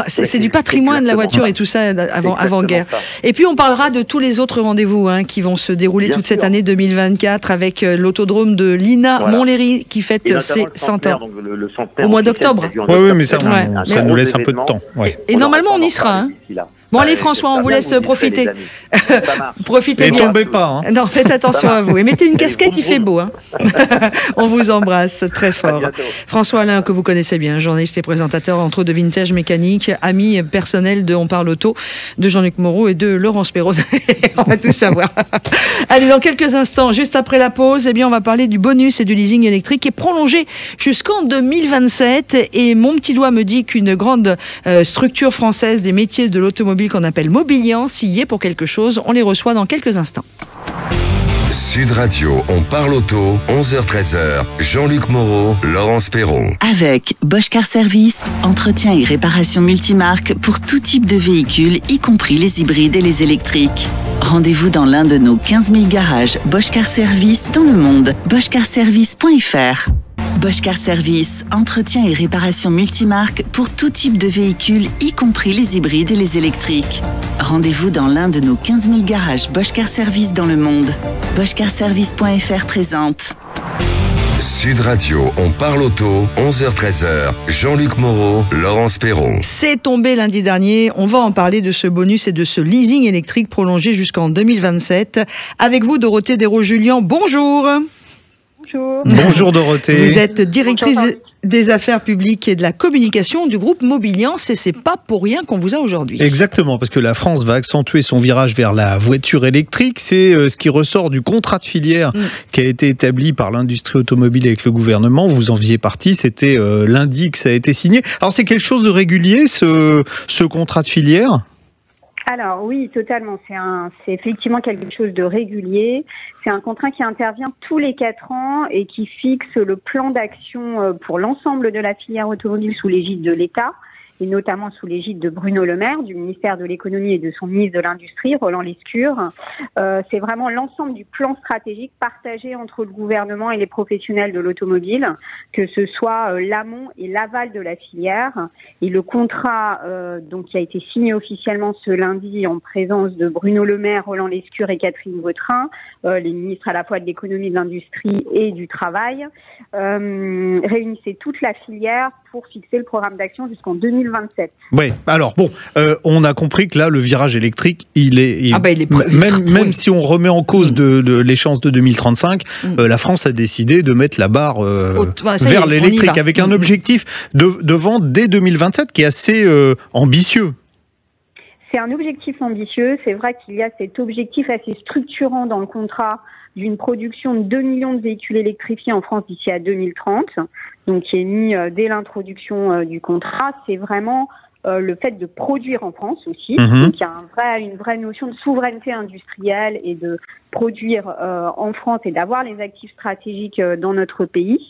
C'est du patrimoine, la voiture et tout ça avant-guerre. Et puis on parlera de tous les autres rendez-vous qui vont se dérouler toute cette année 2024 avec l'autodrome de l'Ina Montlhéry qui fête ses 100 ans au mois d'octobre.
Oui, mais ça nous laisse un peu de temps.
Et normalement on y sera. Bon allez François, on vous laisse profiter. Profitez bien.
Et tombez pas.
Non, faites attention à vous. Et mettez une casquette, il fait beau. On vous embrasse très fort. François Alain, que vous connaissez bien, journaliste et présentateur entre autres de Vintage Mécanique, ami personnel de On Parle Auto, de Jean-Luc Moreau et de Laurence Perroz. On va tout savoir. Allez, dans quelques instants, juste après la pause, on va parler du bonus et du leasing électrique qui est prolongé jusqu'en 2027. Et mon petit doigt me dit qu'une grande structure française des métiers de l'automobile qu'on appelle Mobiliance y est pour quelque chose. On les reçoit dans quelques instants.
Sud Radio, on parle auto, 11h-13h, Jean-Luc Moreau, Laurence Perron.
Avec Bosch Car Service, entretien et réparation multimarque pour tout type de véhicule, y compris les hybrides et les électriques. Rendez-vous dans l'un de nos 15 000 garages Bosch Car Service dans le monde. boschcarservice.fr. Bosch Car Service, entretien et réparation multimarque pour tout type de véhicule, y compris les hybrides et les électriques. Rendez-vous dans l'un de nos 15 000 garages Bosch Car Service dans le monde. boschcarservice.fr présente.
Sud Radio, on parle auto, 11h-13h, Jean-Luc Moreau, Laurence Perron.
C'est tombé lundi dernier, on va en parler de ce bonus et de ce leasing électrique prolongé jusqu'en 2027. Avec vous, Dorothée Desraux-Julian, bonjour.
Bonjour.
Bonjour Dorothée.
Vous êtes directrice des affaires publiques et de la communication du groupe Mobiliance et c'est pas pour rien qu'on vous a aujourd'hui.
Exactement, parce que la France va accentuer son virage vers la voiture électrique. C'est ce qui ressort du contrat de filière qui a été établi par l'industrie automobile avec le gouvernement. Vous en faisiez partie, c'était lundi que ça a été signé. Alors c'est quelque chose de régulier ce contrat de filière ?
Alors oui, totalement. C'est effectivement quelque chose de régulier. C'est un contrat qui intervient tous les 4 ans et qui fixe le plan d'action pour l'ensemble de la filière automobile sous l'égide de l'État et notamment sous l'égide de Bruno Le Maire, du ministère de l'économie et de son ministre de l'Industrie, Roland Lescure. C'est vraiment l'ensemble du plan stratégique partagé entre le gouvernement et les professionnels de l'automobile, que ce soit l'amont et l'aval de la filière. Et le contrat donc qui a été signé officiellement ce lundi en présence de Bruno Le Maire, Roland Lescure et Catherine Vautrin, les ministres à la fois de l'économie, de l'industrie et du travail, réunissait toute la filière pour fixer le programme d'action jusqu'en 2027.
Oui, alors bon, on a compris que là, le virage électrique, il est même si on remet en cause de l'échéance de 2035, la France a décidé de mettre la barre vers l'électrique avec un objectif de vente dès 2027 qui est assez ambitieux.
C'est un objectif ambitieux. C'est vrai qu'il y a cet objectif assez structurant dans le contrat d'une production de 2 millions de véhicules électrifiés en France d'ici à 2030, donc qui est mis dès l'introduction du contrat. C'est vraiment le fait de produire en France aussi. Donc il y a une vraie notion de souveraineté industrielle et de produire en France et d'avoir les actifs stratégiques dans notre pays.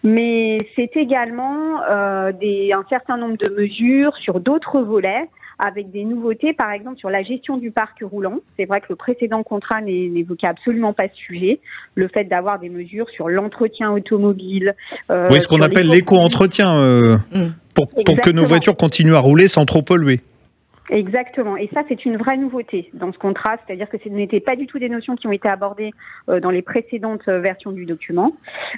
Mais c'est également un certain nombre de mesures sur d'autres volets, avec des nouveautés, par exemple sur la gestion du parc roulant. C'est vrai que le précédent contrat n'évoquait absolument pas ce sujet. Le fait d'avoir des mesures sur l'entretien automobile.
Oui, ce qu'on appelle l'éco-entretien, pour que nos voitures continuent à rouler sans trop polluer.
Exactement. Et ça, c'est une vraie nouveauté dans ce contrat. C'est-à-dire que ce n'étaient pas du tout des notions qui ont été abordées dans les précédentes versions du document.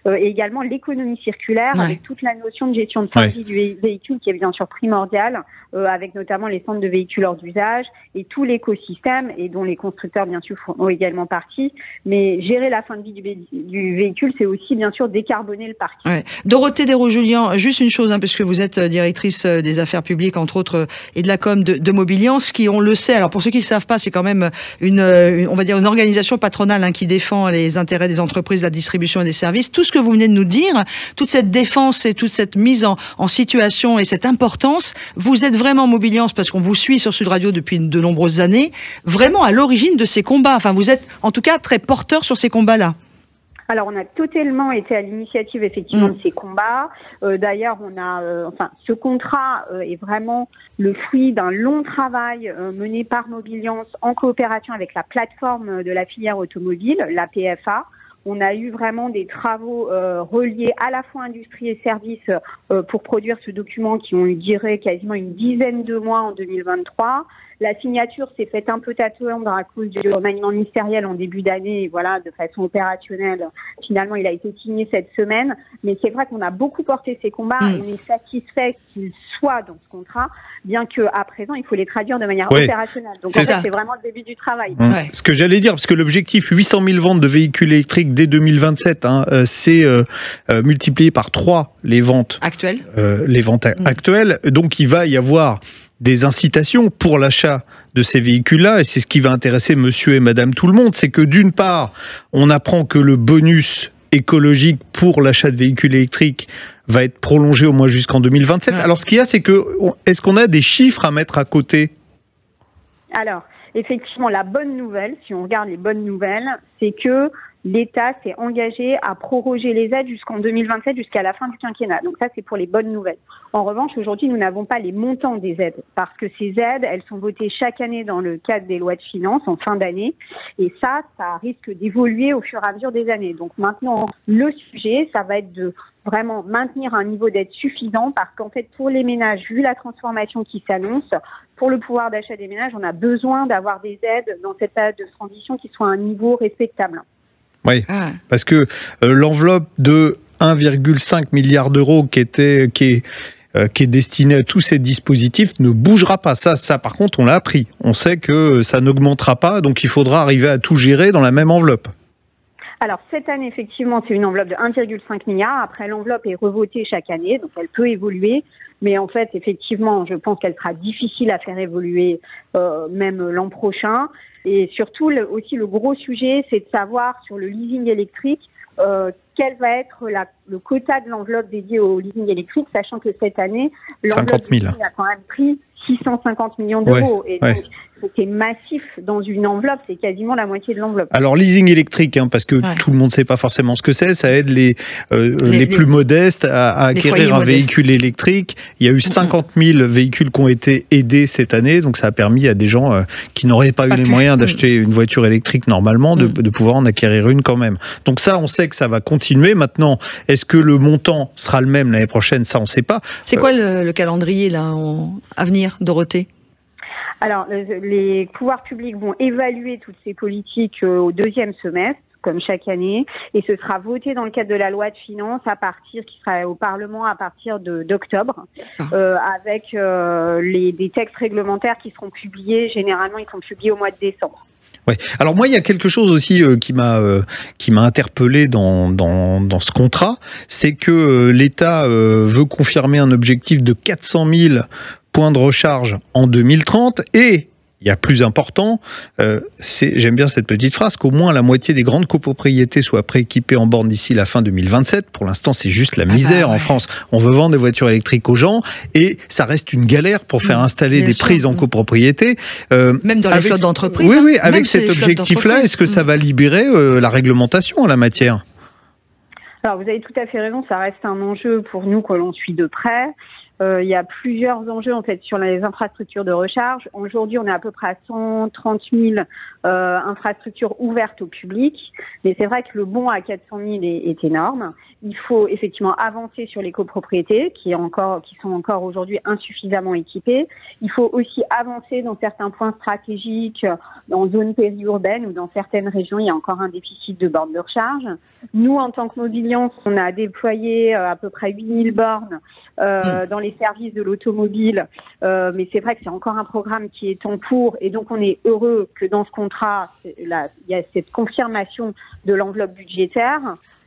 Et également l'économie circulaire, avec toute la notion de gestion de fin de vie du véhicule qui est bien sûr primordiale, avec notamment les centres de véhicules hors d'usage et tout l'écosystème, et dont les constructeurs, bien sûr, font également partie. Mais gérer la fin de vie du véhicule, c'est aussi, bien sûr, décarboner le parc.
Ouais. Dorothée Desraux-Julian, juste une chose, puisque vous êtes directrice des affaires publiques, entre autres, et de la com de Mobiliance, qui, on le sait, alors pour ceux qui ne savent pas, c'est quand même on va dire une organisation patronale qui défend les intérêts des entreprises, de la distribution et des services. Tout ce que vous venez de nous dire, toute cette défense et toute cette mise en situation et cette importance, vous êtes vraiment Mobiliance, parce qu'on vous suit sur Sud Radio depuis de nombreuses années, vraiment à l'origine de ces combats. Enfin, vous êtes en tout cas très porteur sur ces combats-là.
Alors, on a totalement été à l'initiative, effectivement, de ces combats. D'ailleurs, ce contrat est vraiment le fruit d'un long travail mené par Mobiliance en coopération avec la plateforme de la filière automobile, la PFA. On a eu vraiment des travaux reliés à la fois industrie et services pour produire ce document qui ont duré quasiment une dizaine de mois en 2023. La signature s'est faite un peu attendre à cause du remaniement ministériel en début d'année, et voilà, de façon opérationnelle. Finalement, il a été signé cette semaine. Mais c'est vrai qu'on a beaucoup porté ces combats et on est satisfait qu'ils soient dans ce contrat, bien qu'à présent, il faut les traduire de manière opérationnelle. Donc, c'est vraiment le début du travail.
Ce que j'allais dire, parce que l'objectif, 800 000 ventes de véhicules électriques dès 2027, c'est multiplié par 3 les ventes actuelles. Actuelles. Donc, il va y avoir des incitations pour l'achat de ces véhicules-là, et c'est ce qui va intéresser monsieur et madame tout le monde, c'est que d'une part, on apprend que le bonus écologique pour l'achat de véhicules électriques va être prolongé au moins jusqu'en 2027. Alors ce qu'il y a, c'est que, est-ce qu'on a des chiffres à mettre à côté ?
Alors, effectivement, la bonne nouvelle, si on regarde les bonnes nouvelles, c'est que l'État s'est engagé à proroger les aides jusqu'en 2027, jusqu'à la fin du quinquennat. Donc ça, c'est pour les bonnes nouvelles. En revanche, aujourd'hui, nous n'avons pas les montants des aides parce que ces aides, elles sont votées chaque année dans le cadre des lois de finances en fin d'année. Et ça risque d'évoluer au fur et à mesure des années. Donc maintenant, le sujet, ça va être de vraiment maintenir un niveau d'aide suffisant parce qu'en fait, pour les ménages, vu la transformation qui s'annonce, pour le pouvoir d'achat des ménages, on a besoin d'avoir des aides dans cette période de transition qui soient à un niveau respectable.
Oui, parce que l'enveloppe de 1,5 milliard d'euros qui est destinée à tous ces dispositifs ne bougera pas. Ça, par contre, on l'a appris. On sait que ça n'augmentera pas, donc il faudra arriver à tout gérer dans la même enveloppe.
Alors, cette année, effectivement, c'est une enveloppe de 1,5 milliard. Après, l'enveloppe est revotée chaque année, donc elle peut évoluer. Mais en fait, effectivement, je pense qu'elle sera difficile à faire évoluer même l'an prochain. Et surtout, aussi, le gros sujet, c'est de savoir sur le leasing électrique quel va être le quota de l'enveloppe dédiée au leasing électrique, sachant que cette année, l'enveloppe a quand même pris 650 millions d'euros. Et donc, c'est massif dans une enveloppe, c'est quasiment la moitié de l'enveloppe.
Alors, leasing électrique, parce que tout le monde ne sait pas forcément ce que c'est, ça aide les plus modestes à acquérir un véhicule électrique. Il y a eu 50 000 véhicules qui ont été aidés cette année, donc ça a permis à des gens qui n'auraient pas eu les moyens d'acheter une voiture électrique normalement, de pouvoir en acquérir une quand même. Donc ça, on sait que ça va continuer. Maintenant, est-ce que le montant sera le même l'année prochaine? Ça, on ne sait pas.
C'est quoi le calendrier là à venir, Dorothée?
Alors, les pouvoirs publics vont évaluer toutes ces politiques au deuxième semestre, comme chaque année, et ce sera voté dans le cadre de la loi de finances qui sera au Parlement à partir d'octobre, avec des textes réglementaires qui seront publiés. Généralement, ils sont publiés au mois de décembre.
Ouais. Alors moi, il y a quelque chose aussi qui m'a interpellé dans ce contrat, c'est que l'État veut confirmer un objectif de 400 000 points de recharge en 2030 et il y a plus important, j'aime bien cette petite phrase, qu'au moins la moitié des grandes copropriétés soient prééquipées en bornes d'ici la fin 2027. Pour l'instant, c'est juste la misère en France. On veut vendre des voitures électriques aux gens et ça reste une galère pour faire installer des prises en copropriété.
Même dans les flottes d'entreprise.
Oui, avec cet objectif-là, est-ce que ça va libérer la réglementation en la matière?
Alors, vous avez tout à fait raison, ça reste un enjeu pour nous que l'on suit de près. Il y a plusieurs enjeux en fait sur les infrastructures de recharge. Aujourd'hui, on est à peu près à 130 000 infrastructures ouvertes au public, mais c'est vrai que le bond à 400 000 est énorme. Il faut effectivement avancer sur les copropriétés qui sont encore aujourd'hui insuffisamment équipées. Il faut aussi avancer dans certains points stratégiques, dans zones périurbaines ou dans certaines régions, il y a encore un déficit de bornes de recharge. Nous, en tant que Mobiliance, on a déployé à peu près 8 000 bornes dans les services de l'automobile, mais c'est vrai que c'est encore un programme qui est en cours et donc on est heureux que dans ce contrat, il y a cette confirmation de l'enveloppe budgétaire.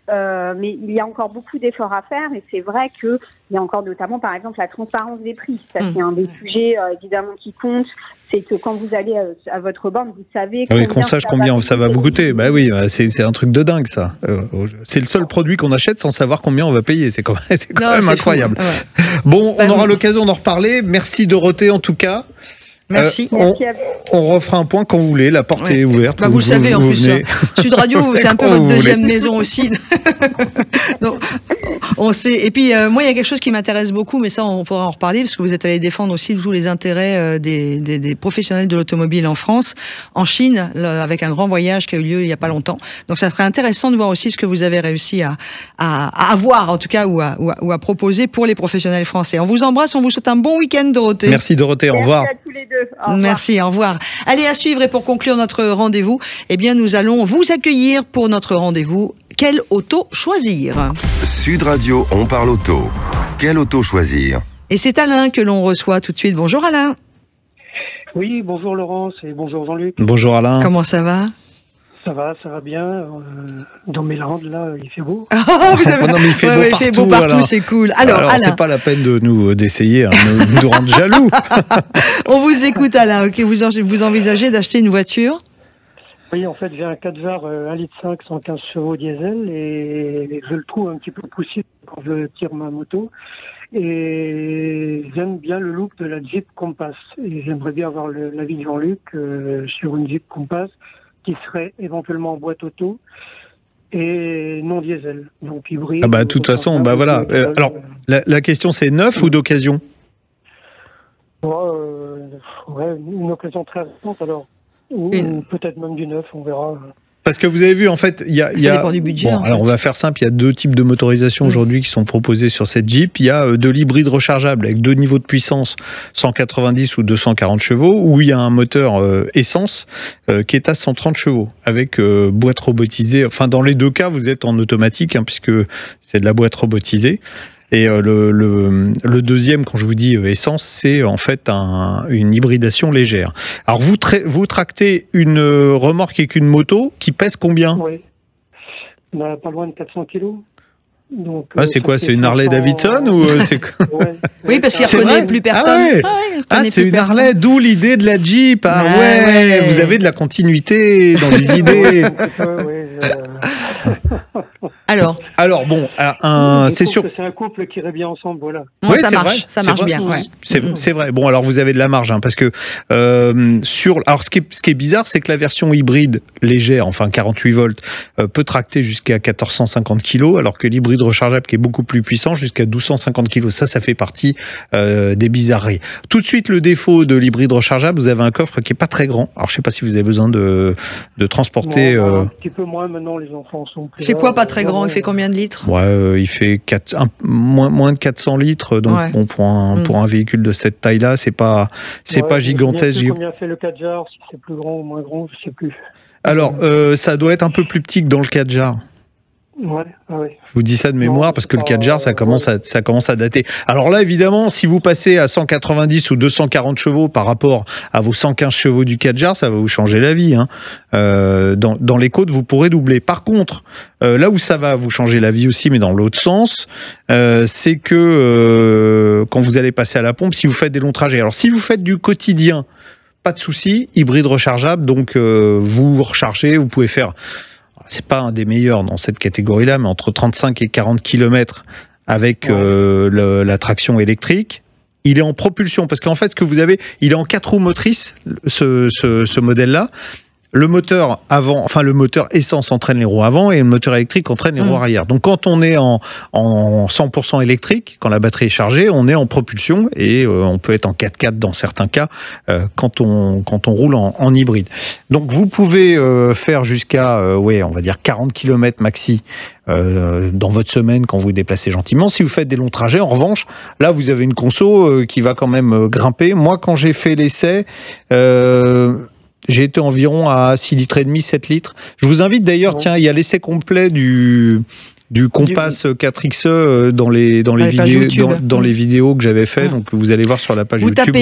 Mais il y a encore beaucoup d'efforts à faire et c'est vrai qu'il y a encore notamment par exemple la transparence des prix. Ça c'est un des sujets évidemment qui compte. C'est que quand vous allez à votre borne, vous savez
qu'on sache combien ça va vous coûter. Bah oui, c'est un truc de dingue ça. C'est le seul produit qu'on achète sans savoir combien on va payer. C'est quand même incroyable. Ouais. Bon, on aura l'occasion d'en reparler. Merci Dorothée en tout cas.
Merci.
On refera un point quand vous voulez, la porte est ouverte.
Vous le savez en plus. Sud Radio, c'est un peu votre deuxième maison aussi. Donc, on sait. Et puis moi, il y a quelque chose qui m'intéresse beaucoup, mais ça, on pourra en reparler parce que vous êtes allé défendre aussi tous les intérêts des professionnels de l'automobile en France, en Chine, avec un grand voyage qui a eu lieu il y a pas longtemps. Donc, ça serait intéressant de voir aussi ce que vous avez réussi à avoir, en tout cas, ou à proposer pour les professionnels français. On vous embrasse, on vous souhaite un bon week-end, Dorothée.
Merci Dorothée, au revoir.
Merci à tous les deux.
Merci, au revoir. Allez, à suivre et pour conclure notre rendez-vous, eh bien, nous allons vous accueillir pour notre rendez-vous. Quelle auto choisir?
Sud Radio, on parle auto. Quelle auto choisir?
Et c'est Alain que l'on reçoit tout de suite. Bonjour Alain.
Oui, bonjour Laurence et bonjour Jean-Luc.
Bonjour Alain.
Comment ça va?
Ça va bien. Dans mes Landes, là, il fait beau.
Non, mais il fait beau partout,
c'est cool. Alors Alain,
c'est pas la peine d'essayer de nous rendre jaloux.
On vous écoute, Alain. Ok, vous envisagez d'acheter une voiture?
Oui, en fait, j'ai un 4VAR 1,5 litre 115 chevaux diesel et je le trouve un petit peu poussif quand je tire ma moto. Et j'aime bien le look de la Jeep Compass. Et j'aimerais bien avoir l'avis de Jean-Luc sur une Jeep Compass qui serait éventuellement en boîte auto et non diesel, donc hybride.
Ah bah, de toute façon, bah voilà. Alors, la question, c'est neuf ou d'occasion?
Ouais, une occasion très récente alors. Ou peut-être même du neuf, on verra.
Parce que vous avez vu, en fait, il y a...
Ça dépend du budget.
Bon, alors on va faire simple, il y a deux types de motorisation aujourd'hui qui sont proposés sur cette Jeep. Il y a de l'hybride rechargeable avec 2 niveaux de puissance, 190 ou 240 chevaux, ou il y a un moteur essence qui est à 130 chevaux, avec boîte robotisée. Enfin, dans les deux cas, vous êtes en automatique, hein, puisque c'est de la boîte robotisée. Et le deuxième, quand je vous dis essence, c'est en fait une hybridation légère. Alors vous tractez une remorque avec une moto qui pèse combien?
Oui, on a pas loin de 400 kilos. Donc,
c'est quoi? C'est une Harley Davidson ou c'est quoi?
Ouais.
Oui, parce qu'il ne reconnaît plus personne.
C'est une Harley, d'où l'idée de la Jeep. Vous avez de la continuité dans les idées. Alors bon, c'est sûr.
C'est un couple qui irait bien ensemble, voilà.
Oui, ça marche bien. Ouais.
C'est vrai. Bon, alors vous avez de la marge, hein, parce que alors ce qui est bizarre, c'est que la version hybride légère, enfin 48 volts, peut tracter jusqu'à 1450 kg, alors que l'hybride rechargeable, qui est beaucoup plus puissant, jusqu'à 1250 kg. Ça fait partie des bizarreries. Tout de suite, le défaut de l'hybride rechargeable, vous avez un coffre qui est pas très grand. Alors je sais pas si vous avez besoin de transporter.
Un petit peu moins maintenant, les enfants sont plus.
C'est quoi pas très grand? Il fait combien de litres?
Il fait moins de 400 litres. Donc bon, pour un véhicule de cette taille-là, c'est pas gigantesque.
Je sais combien fait le 4JAR, si c'est plus grand ou moins grand, je sais plus.
Alors ça doit être un peu plus petit que dans le 4JAR.
Ouais.
Je vous dis ça de mémoire parce que le 4JAR, ça commence à dater. Alors là, évidemment, si vous passez à 190 ou 240 chevaux par rapport à vos 115 chevaux du 4JAR, ça va vous changer la vie. Hein. Dans les côtes, vous pourrez doubler. Par contre, là où ça va vous changer la vie aussi, mais dans l'autre sens, c'est que quand vous allez passer à la pompe, si vous faites des longs trajets. Alors, si vous faites du quotidien, pas de souci, hybride rechargeable, donc vous rechargez, vous pouvez faire... C'est pas un des meilleurs dans cette catégorie-là, mais entre 35 et 40 km avec la traction électrique. Il est en propulsion, parce qu'en fait, ce que vous avez, il est en 4 roues motrices, ce modèle-là. Le moteur le moteur essence entraîne les roues avant et le moteur électrique entraîne les roues arrière. Donc quand on est en 100% électrique, quand la batterie est chargée, on est en propulsion et on peut être en 4x4 dans certains cas quand on roule en hybride. Donc vous pouvez faire jusqu'à on va dire 40 km maxi dans votre semaine quand vous vous déplacez gentiment. Si vous faites des longs trajets, en revanche, là vous avez une conso qui va quand même grimper. Moi, quand j'ai fait l'essai, j'ai été environ à 6 litres et demi, 7 litres. Je vous invite d'ailleurs, il y a l'essai complet du Compass 4XE dans les vidéos que j'avais fait. Donc vous allez voir sur la page YouTube.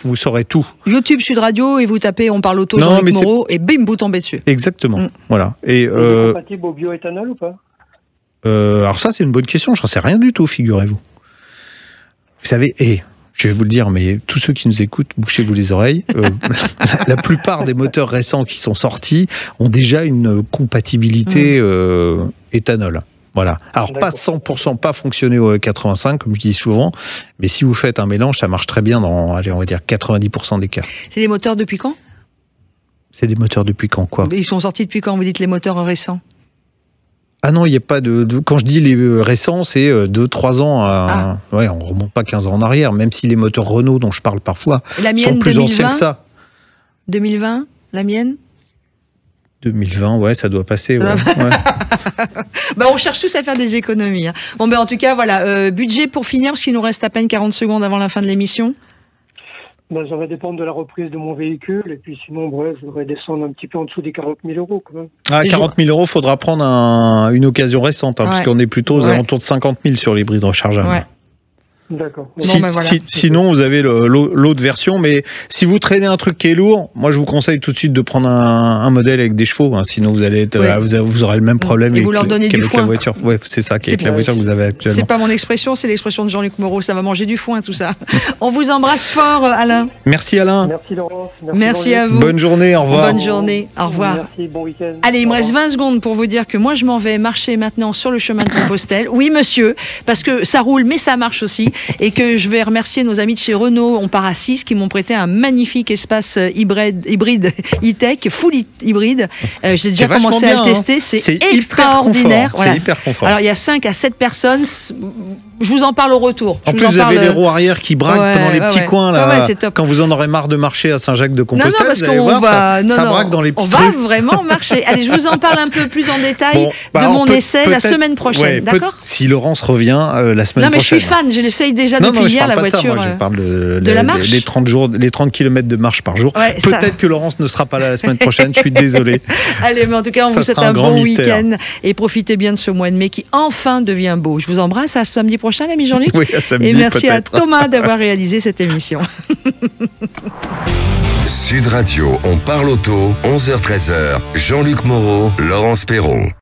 Vous saurez tout.
YouTube Sud Radio et vous tapez On parle auto Jean-Luc Moreau et bim, vous tombez dessus.
Exactement. Voilà. Et
compatible au bioéthanol ou pas?
Alors ça, c'est une bonne question. Je n'en sais rien du tout, figurez-vous. Vous savez, je vais vous le dire, mais tous ceux qui nous écoutent, bouchez-vous les oreilles. La plupart des moteurs récents qui sont sortis ont déjà une compatibilité éthanol. Voilà. Alors, pas 100%, pas fonctionner au 85, comme je dis souvent, mais si vous faites un mélange, ça marche très bien dans, on va dire, 90% des cas.
C'est des moteurs depuis quand?
C'est des moteurs depuis quand, quoi?
Ils sont sortis depuis quand, vous dites, les moteurs récents?
Ah non, il n'y a pas quand je dis les récents, c'est 2-3 ans. On remonte pas 15 ans en arrière, même si les moteurs Renault dont je parle parfois sont plus anciens que ça.
2020, la mienne
2020, ça doit passer.
On cherche tous à faire des économies. Hein. Bon, en tout cas, voilà. Budget pour finir, parce qu'il nous reste à peine 40 secondes avant la fin de l'émission.
Ça va dépendre de la reprise de mon véhicule. Et puis sinon, je voudrais descendre un petit peu en dessous des 40 000 euros quand même.
40 000 euros, il faudra prendre une occasion récente, parce qu'on est plutôt aux alentours de 50 000 sur l'hybride rechargeable.
D'accord.
Sinon, vous avez l'autre version, mais si vous traînez un truc qui est lourd, moi je vous conseille tout de suite de prendre un modèle avec des chevaux, hein, sinon vous allez être, vous aurez le même problème
vous leur donnez du foin.
La voiture. Ouais, c'est ça, qu'avec la voiture que vous avez actuellement.
C'est pas mon expression, c'est l'expression de Jean-Luc Moreau. Ça va manger du foin, tout ça. On vous embrasse fort, Alain.
Merci Alain.
Merci Laurence.
Merci à vous.
Bonne journée, au revoir.
Bonne journée, au revoir.
Merci, bon week-end.
Allez, il me reste 20 secondes pour vous dire que moi je m'en vais marcher maintenant sur le chemin de Compostelle. Oui, monsieur, parce que ça roule, mais ça marche aussi, et que je vais remercier nos amis de chez Renault, on part à 6, qui m'ont prêté un magnifique espace hybride e-tech, full hybride. J'ai déjà commencé à le tester, c'est extraordinaire.
C'est hyper confort.
Alors il y a 5 à 7 personnes. Je vous en parle au retour.
En plus, vous avez les roues arrière qui braquent pendant les petits coins là. Quand vous en aurez marre de marcher à Saint-Jacques-de-Compostelle, vous allez voir, ça braque dans les petits trous.
On va vraiment marcher. Allez, je vous en parle un peu plus en détail de mon essai la semaine prochaine, d'accord ?
Si Laurence revient la semaine prochaine.
Non, mais je suis fan. Je l'essaye déjà depuis hier la voiture.
Moi, je parle
de la marche.
Les 30 km de marche par jour. Peut-être que Laurence ne sera pas là la semaine prochaine. Je suis désolé.
Allez, mais en tout cas, on vous souhaite un bon week-end et profitez bien de ce mois de mai qui enfin devient beau. Je vous embrasse. À samedi prochain, l'ami Jean-Luc.
Oui, à samedi,
et merci à Thomas d'avoir réalisé cette émission.
Sud Radio, on parle auto, 11h-13h. Jean-Luc Moreau, Laurence Perron.